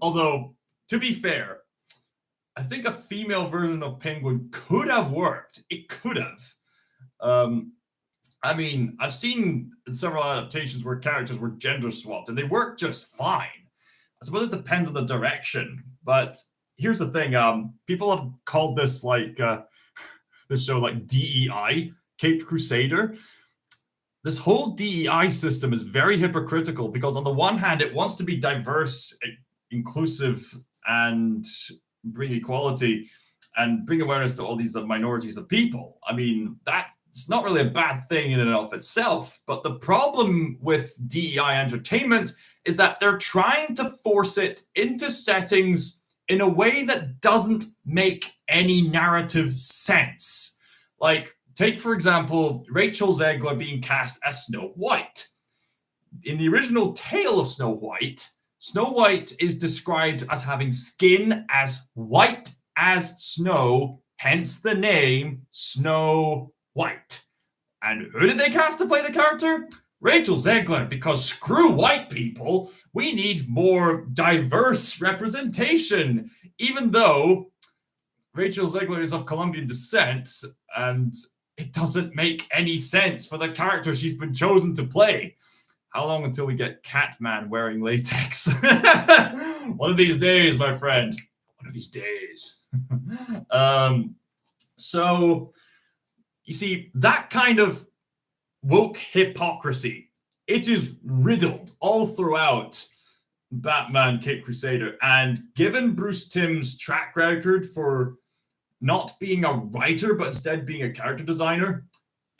Although, to be fair, I think a female version of Penguin could have worked. It could have. I mean, I've seen several adaptations where characters were gender swapped, and they work just fine. I suppose it depends on the direction. But here's the thing: people have called this like this show like DEI, Caped Crusader. This whole DEI system is very hypocritical because on the one hand, it wants to be diverse, inclusive, and bring equality and bring awareness to all these minorities of people. I mean, that's not really a bad thing in and of itself, but the problem with DEI entertainment is that they're trying to force it into settings in a way that doesn't make any narrative sense. Like, take, for example, Rachel Zegler being cast as Snow White. In the original tale of Snow White is described as having skin as white as Snow, hence the name Snow White. And who did they cast to play the character? Rachel Zegler, because screw white people, we need more diverse representation. Even though Rachel Zegler is of Colombian descent, and it doesn't make any sense for the character she's been chosen to play. How long until we get Catman wearing latex? One of these days, my friend. One of these days. So, you see, that kind of woke hypocrisy, it is riddled all throughout Batman Caped Crusader. And given Bruce Timm's track record for not being a writer, but instead being a character designer,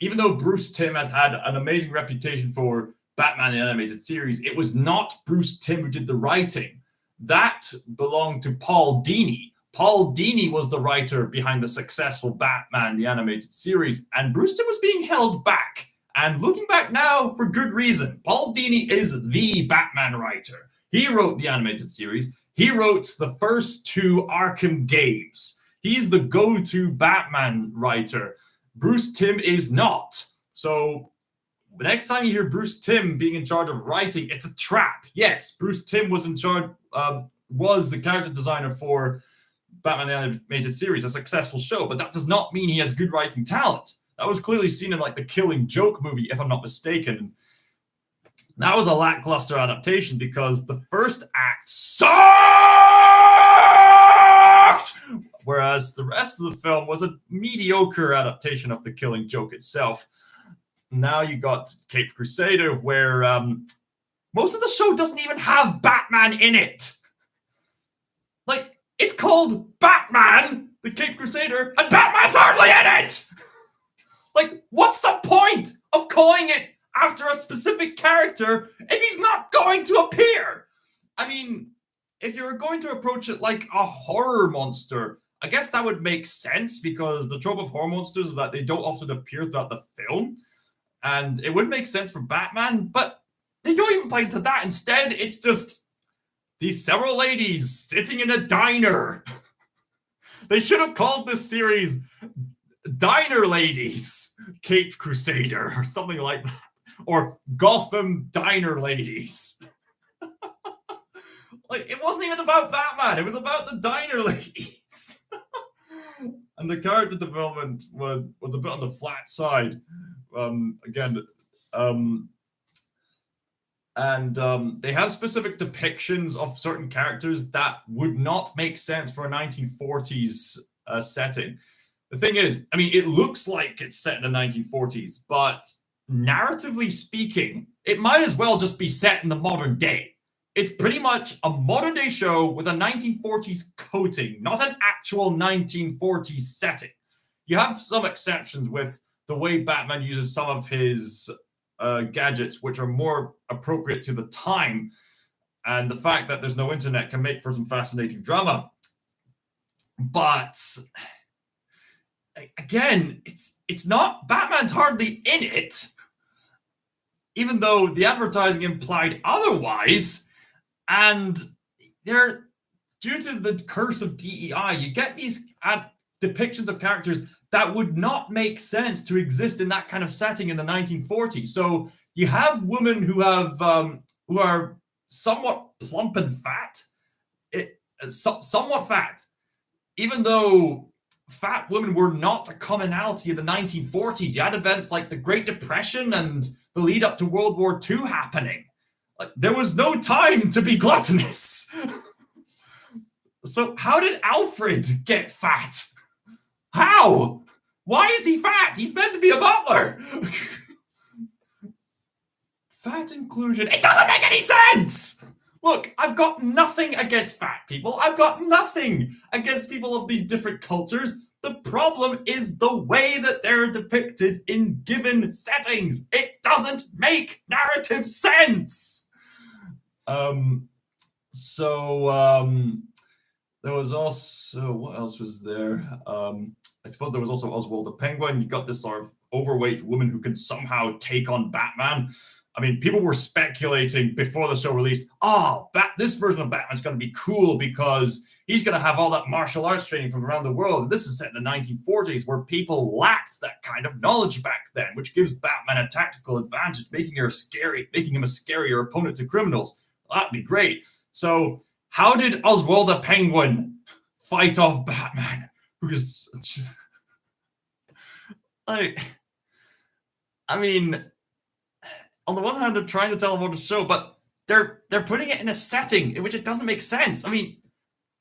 even though Bruce Timm has had an amazing reputation for Batman the Animated Series, it was not Bruce Timm who did the writing. That belonged to Paul Dini. Paul Dini was the writer behind the successful Batman the Animated Series, and Bruce Timm was being held back. And looking back now, for good reason. Paul Dini is the Batman writer. He wrote the animated series. He wrote the first two Arkham games. He's the go-to Batman writer. Bruce Timm is not. So next time you hear Bruce Timm being in charge of writing, it's a trap. Yes, Bruce Timm was in charge, was the character designer for Batman the Animated Series, a successful show, but that does not mean he has good writing talent. That was clearly seen in like the Killing Joke movie, if I'm not mistaken. That was a lackluster adaptation because the first act sucked, whereas the rest of the film was a mediocre adaptation of the Killing Joke itself. Now you got Caped Crusader, where most of the show doesn't even have Batman in it. Like, it's called Batman, the Caped Crusader, and Batman's hardly in it! Like, what's the point of calling it after a specific character if he's not going to appear? I mean, if you're going to approach it like a horror monster, I guess that would make sense because the trope of horror monsters is that they don't often appear throughout the film. And it would make sense for Batman, but they don't even play into that. Instead, it's just these several ladies sitting in a diner. They should have called this series Diner Ladies, Caped Crusader, or something like that. Or Gotham Diner Ladies. Like, it wasn't even about Batman, it was about the Diner Ladies. And the character development was a bit on the flat side. They have specific depictions of certain characters that would not make sense for a 1940s setting. The thing is, I mean, it looks like it's set in the 1940s, but narratively speaking, it might as well just be set in the modern day. It's pretty much a modern day show with a 1940s coating, not an actual 1940s setting. You have some exceptions with the way Batman uses some of his gadgets, which are more appropriate to the time, and the fact that there's no internet can make for some fascinating drama. But again, it's not, Batman's hardly in it, even though the advertising implied otherwise. And they're, due to the curse of DEI, you get these depictions of characters that would not make sense to exist in that kind of setting in the 1940s. So you have women who have who are somewhat plump and fat, somewhat fat, even though fat women were not a commonality in the 1940s. You had events like the Great Depression and the lead up to World War II happening. Like, there was no time to be gluttonous. So how did Alfred get fat? How? Why is he fat? He's meant to be a butler. Fat inclusion. It doesn't make any sense. Look, I've got nothing against fat people. I've got nothing against people of these different cultures. The problem is the way that they're depicted in given settings. It doesn't make narrative sense. There was also, what else was there? I suppose there was also Oswald the Penguin. You got this sort of overweight woman who can somehow take on Batman. I mean, people were speculating before the show released, this version of Batman's going to be cool because he's going to have all that martial arts training from around the world. This is set in the 1940s where people lacked that kind of knowledge back then, which gives Batman a tactical advantage, making him a scarier opponent to criminals. That'd be great. So how did Oswald the Penguin fight off Batman? Who's like, I mean, on the one hand, they're trying to tell about the show, but they're putting it in a setting in which it doesn't make sense. I mean,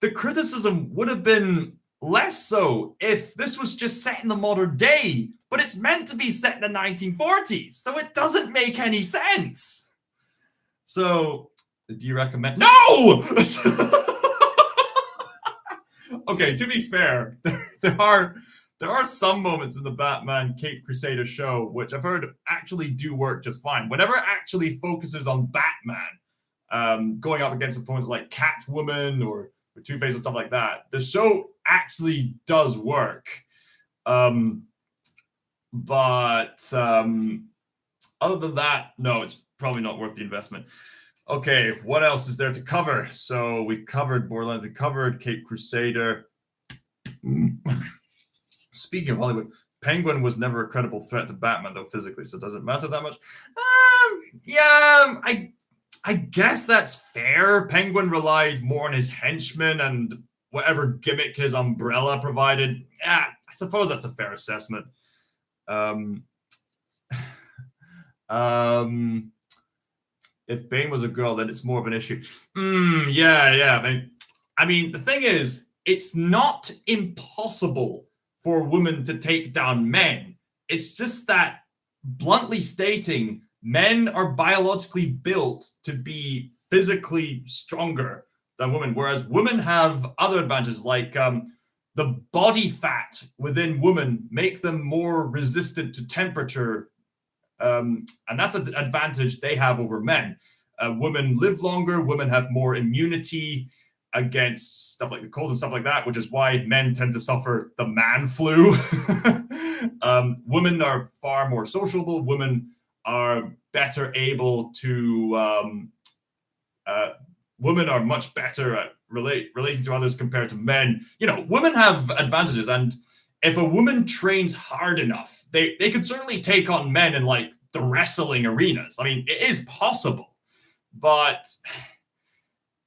the criticism would have been less so if this was just set in the modern day, but it's meant to be set in the 1940s, so it doesn't make any sense. So, do you recommend? No! Okay, to be fair, there are some moments in the Batman Caped Crusader show which I've heard actually do work just fine. Whenever it actually focuses on Batman going up against opponents like Catwoman or Two-Face and stuff like that, the show actually does work. But other than that, no, it's probably not worth the investment. Okay, what else is there to cover? So we covered Borderlands, we covered Caped Crusader. Speaking of Hollywood, Penguin was never a credible threat to Batman, though, physically, so does it matter that much? Yeah, I guess that's fair. Penguin relied more on his henchmen and whatever gimmick his umbrella provided. Yeah, I suppose that's a fair assessment. If Bane was a girl, then it's more of an issue. Yeah. I mean, the thing is, it's not impossible for women to take down men. It's just that, bluntly stating, men are biologically built to be physically stronger than women, whereas women have other advantages, like the body fat within women make them more resistant to temperature, and that's an advantage they have over men. Women live longer, women have more immunity against stuff like the cold and stuff like that, which is why men tend to suffer the man flu. Women are far more sociable. Women are better able to women are much better at relating to others compared to men. You know, women have advantages, and if a woman trains hard enough, they could certainly take on men in like the wrestling arenas. I mean, it is possible, but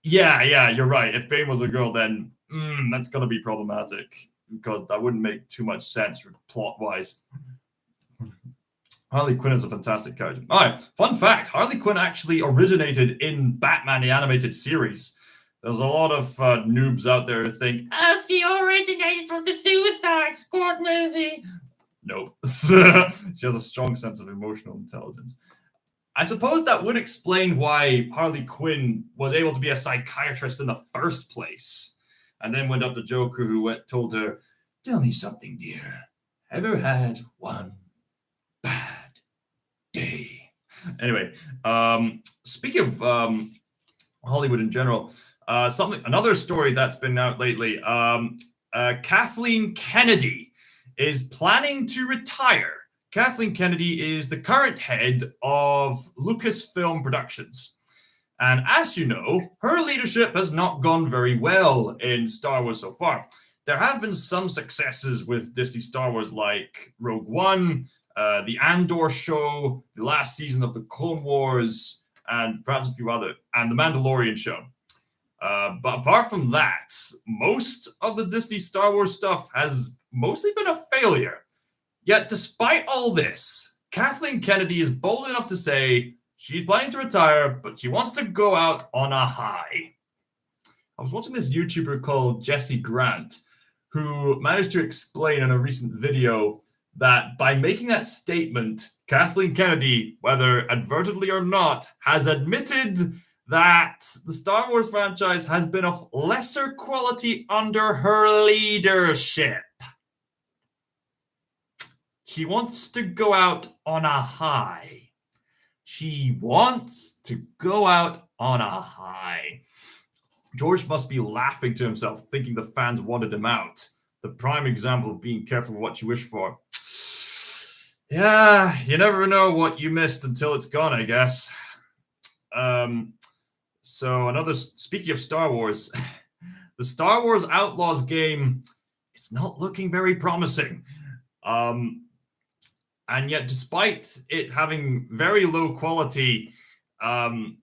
yeah, you're right. If Bane was a girl, then that's gonna be problematic because that wouldn't make too much sense plot-wise. Harley Quinn is a fantastic character. All right, fun fact, Harley Quinn actually originated in Batman the Animated Series. There's a lot of noobs out there who think, she originated from the Suicide Squad movie. Nope. She has a strong sense of emotional intelligence. I suppose that would explain why Harley Quinn was able to be a psychiatrist in the first place, and then went up to Joker, who told her, "Tell me something, dear. Ever had one bad day?" Anyway, speaking of Hollywood in general, another story that's been out lately. Kathleen Kennedy is planning to retire. Kathleen Kennedy is the current head of Lucasfilm Productions. And as you know, her leadership has not gone very well in Star Wars so far. There have been some successes with Disney Star Wars, like Rogue One, the Andor show, the last season of the Clone Wars, and perhaps a few other, and the Mandalorian show. But apart from that, most of the Disney Star Wars stuff has mostly been a failure. Yet, despite all this, Kathleen Kennedy is bold enough to say she's planning to retire, but she wants to go out on a high. I was watching this YouTuber called Jesse Grant, who managed to explain in a recent video that by making that statement, Kathleen Kennedy, whether advertently or not, has admitted that the Star Wars franchise has been of lesser quality under her leadership. She wants to go out on a high. She wants to go out on a high. George must be laughing to himself, thinking the fans wanted him out. The prime example of being careful of what you wish for. Yeah, you never know what you missed until it's gone, I guess. Um, so another speaking of Star Wars, the Star Wars Outlaws game, it's not looking very promising. Um, and yet, despite it having very low quality, um,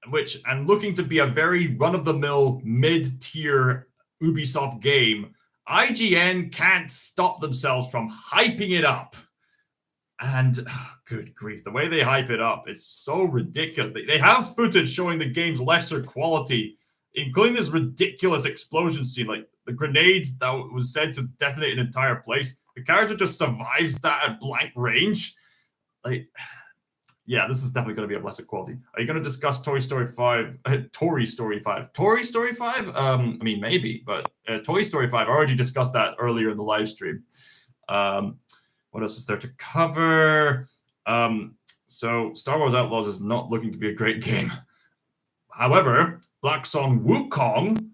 which and looking to be a very run-of-the-mill mid-tier Ubisoft game, IGN can't stop themselves from hyping it up. And good grief, the way they hype it up is so ridiculous. They have footage showing the game's lesser quality, including this ridiculous explosion scene, like the grenade that was said to detonate an entire place. The character just survives that at blank range. Like, yeah, this is definitely going to be of lesser quality. Are you going to discuss Toy Story 5? Toy Story 5. Toy Story 5? I mean, maybe, but Toy Story 5, I already discussed that earlier in the live stream. What else is there to cover? So Star Wars Outlaws is not looking to be a great game. However, Black Song Wukong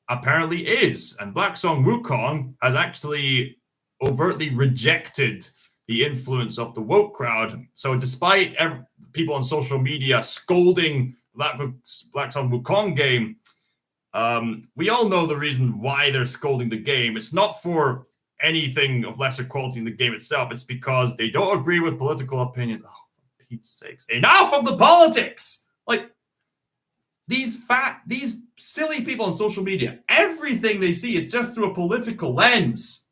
apparently is. And Black Song Wukong has actually overtly rejected the influence of the woke crowd. So despite people on social media scolding Black Song Wukong game, we all know the reason why they're scolding the game. It's not for anything of lesser quality in the game itself. It's because they don't agree with political opinions. Oh, for Pete's sakes. Enough of the politics! Like, these silly people on social media, everything they see is just through a political lens.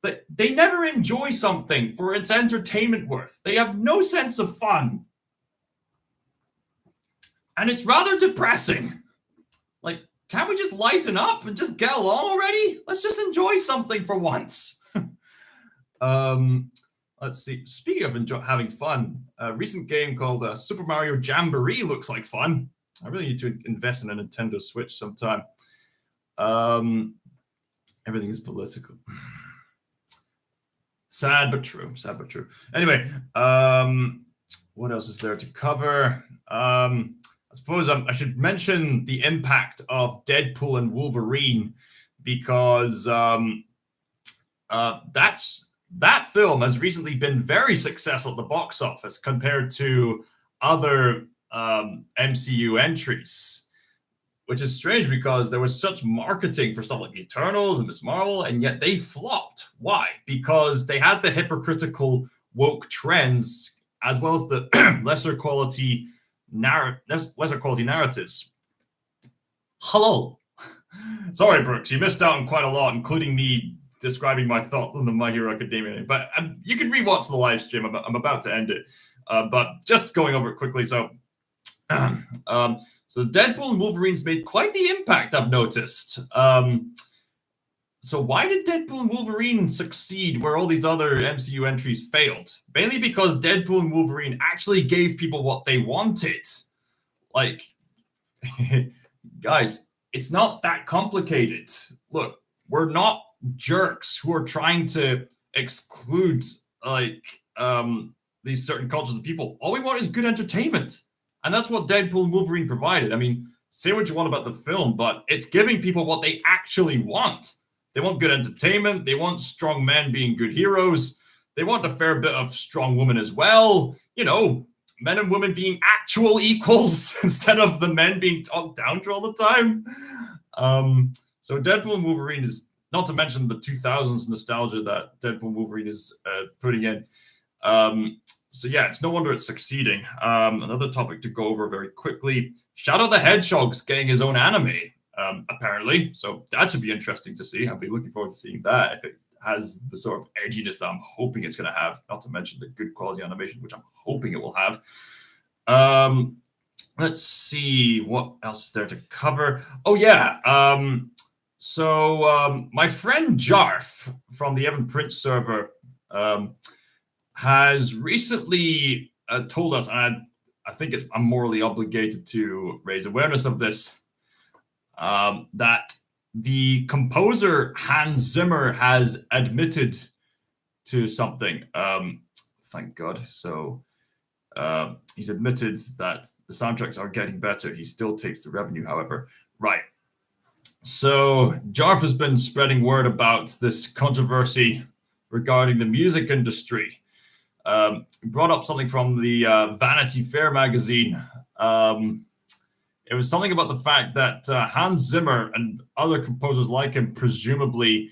But they never enjoy something for its entertainment worth. They have no sense of fun. And it's rather depressing. Like, can't we just lighten up and just get along already? Let's just enjoy something for once. Let's see. Speaking of having fun, a recent game called Super Mario Jamboree looks like fun. I really need to invest in a Nintendo Switch sometime. Everything is political. Sad but true. Sad but true. Anyway, what else is there to cover? I suppose I should mention the impact of Deadpool and Wolverine because that film has recently been very successful at the box office compared to other MCU entries, which is strange because there was such marketing for stuff like the Eternals and Miss Marvel, and yet they flopped. Why? Because they had the hypocritical woke trends as well as the lesser quality narratives. Hello. Sorry, Brooks, you missed out on quite a lot, including me describing my thoughts on the My Hero Academia. But you can rewatch the live stream. I'm about to end it. But just going over it quickly. So Deadpool and Wolverine's made quite the impact, I've noticed. So why did Deadpool and Wolverine succeed where all these other MCU entries failed? Mainly because Deadpool and Wolverine actually gave people what they wanted. Like, guys, it's not that complicated. Look, we're not jerks who are trying to exclude these certain cultures of people. All we want is good entertainment. And that's what Deadpool and Wolverine provided. I mean, say what you want about the film, but it's giving people what they actually want. They want good entertainment. They want strong men being good heroes. They want a fair bit of strong women as well. You know, men and women being actual equals instead of the men being talked down to all the time. So Deadpool and Wolverine is, not to mention the 2000s nostalgia that Deadpool and Wolverine is putting in. So yeah, it's no wonder it's succeeding. Another topic to go over very quickly. Shadow the Hedgehog's getting his own anime, apparently. So that should be interesting to see. I'll be looking forward to seeing that if it has the sort of edginess that I'm hoping it's going to have, not to mention the good quality animation, which I'm hoping it will have. Let's see, what else is there to cover? Oh, yeah. My friend Jarf from the Evan Prince server has recently told us, and I think I'm morally obligated to raise awareness of this, that the composer Hans Zimmer has admitted to something. Thank God. So he's admitted that the soundtracks are getting better. He still takes the revenue, however. Right. So Jarf has been spreading word about this controversy regarding the music industry. brought up something from the Vanity Fair magazine. It was something about the fact that Hans Zimmer and other composers like him presumably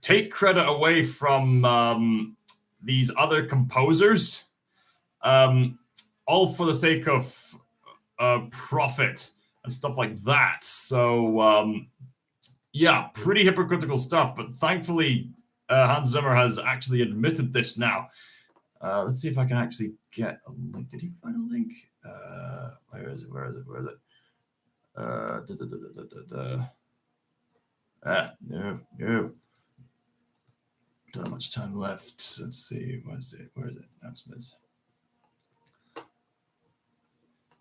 take credit away from these other composers, all for the sake of profit and stuff like that. So, yeah, pretty hypocritical stuff. But thankfully, Hans Zimmer has actually admitted this now. Let's see if I can actually get a link. Did he find a link? Where is it? No. Don't have much time left. Let's see. Where is it? Announcements.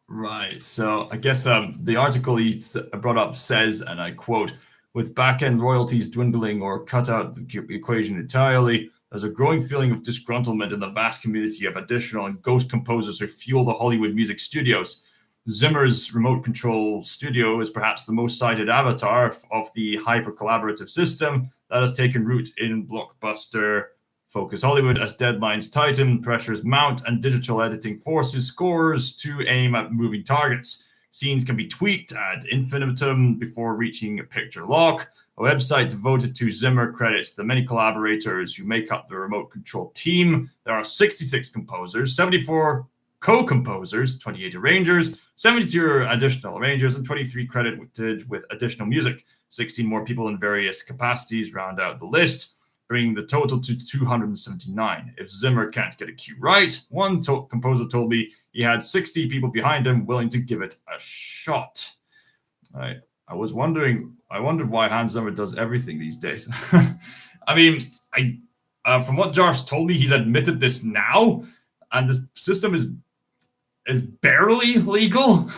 Right. So I guess the article he brought up says, and I quote, "With back-end royalties dwindling or cut out the equation entirely, there's a growing feeling of disgruntlement in the vast community of additional and ghost composers who fuel the Hollywood music studios. Zimmer's remote control studio is perhaps the most cited avatar of the hyper-collaborative system that has taken root in blockbuster focus Hollywood as deadlines tighten, pressures mount, and digital editing forces scorers to aim at moving targets. Scenes can be tweaked ad infinitum before reaching a picture lock. A website devoted to Zimmer credits the many collaborators who make up the remote control team. There are 66 composers, 74 co-composers, 28 arrangers, 72 additional arrangers, and 23 credited with additional music. 16 more people in various capacities round out the list, bringing the total to 279. If Zimmer can't get a cue right, one composer told me he had 60 people behind him willing to give it a shot. I wondered why Hans Zimmer does everything these days. I mean, from what Jarf's told me, he's admitted this now, and the system is barely legal.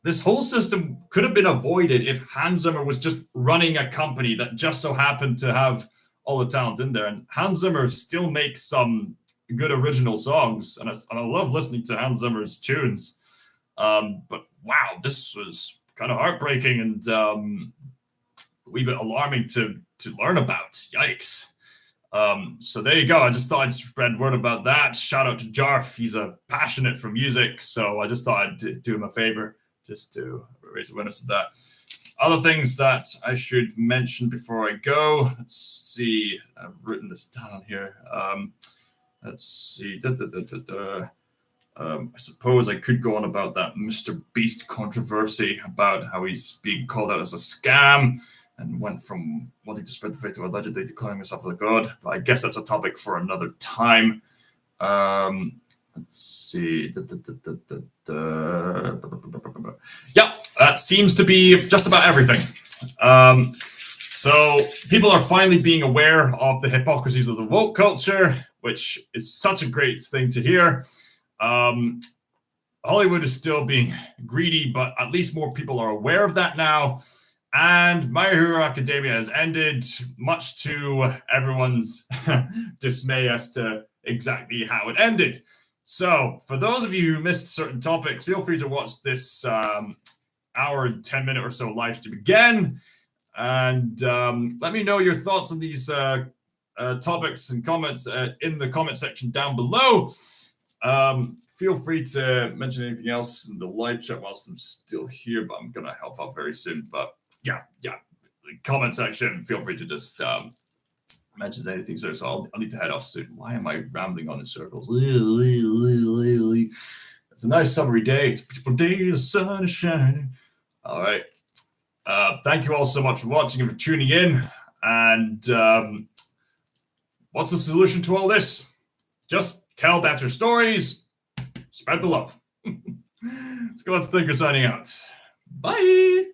This whole system could have been avoided if Hans Zimmer was just running a company that just so happened to have all the talent in there. And Hans Zimmer still makes some good original songs, and I love listening to Hans Zimmer's tunes. But wow, this was kind of heartbreaking and a wee bit alarming to learn about. Yikes. So there you go. I just thought I'd spread word about that. Shout out to Jarf. He's a passionate for music, so I just thought I'd do him a favor just to raise awareness of that. Other things that I should mention before I go. Let's see. I've written this down here. Let's see. I suppose I could go on about that Mr. Beast controversy about how he's being called out as a scam and went from wanting to spread the faith to allegedly declaring himself as a god. But I guess that's a topic for another time. Let's see. Yeah, that seems to be just about everything. So people are finally being aware of the hypocrisies of the woke culture, which is such a great thing to hear. Hollywood is still being greedy, but at least more people are aware of that now. And My Hero Academia has ended, much to everyone's dismay as to exactly how it ended. So, for those of you who missed certain topics, feel free to watch this hour and 10-minute or so live stream again. And let me know your thoughts on these topics and comments in the comment section down below. Feel free to mention anything else in the live chat whilst I'm still here, but I'm going to help out very soon. But yeah, the comment section, feel free to just mention anything. So I'll need to head off soon. Why am I rambling on in circles? It's a nice summery day. It's a beautiful day. The sun is shining. All right. Thank you all so much for watching and for tuning in. And what's the solution to all this? Just tell better stories. Spread the love. Let's go on to Thinker signing out. Bye.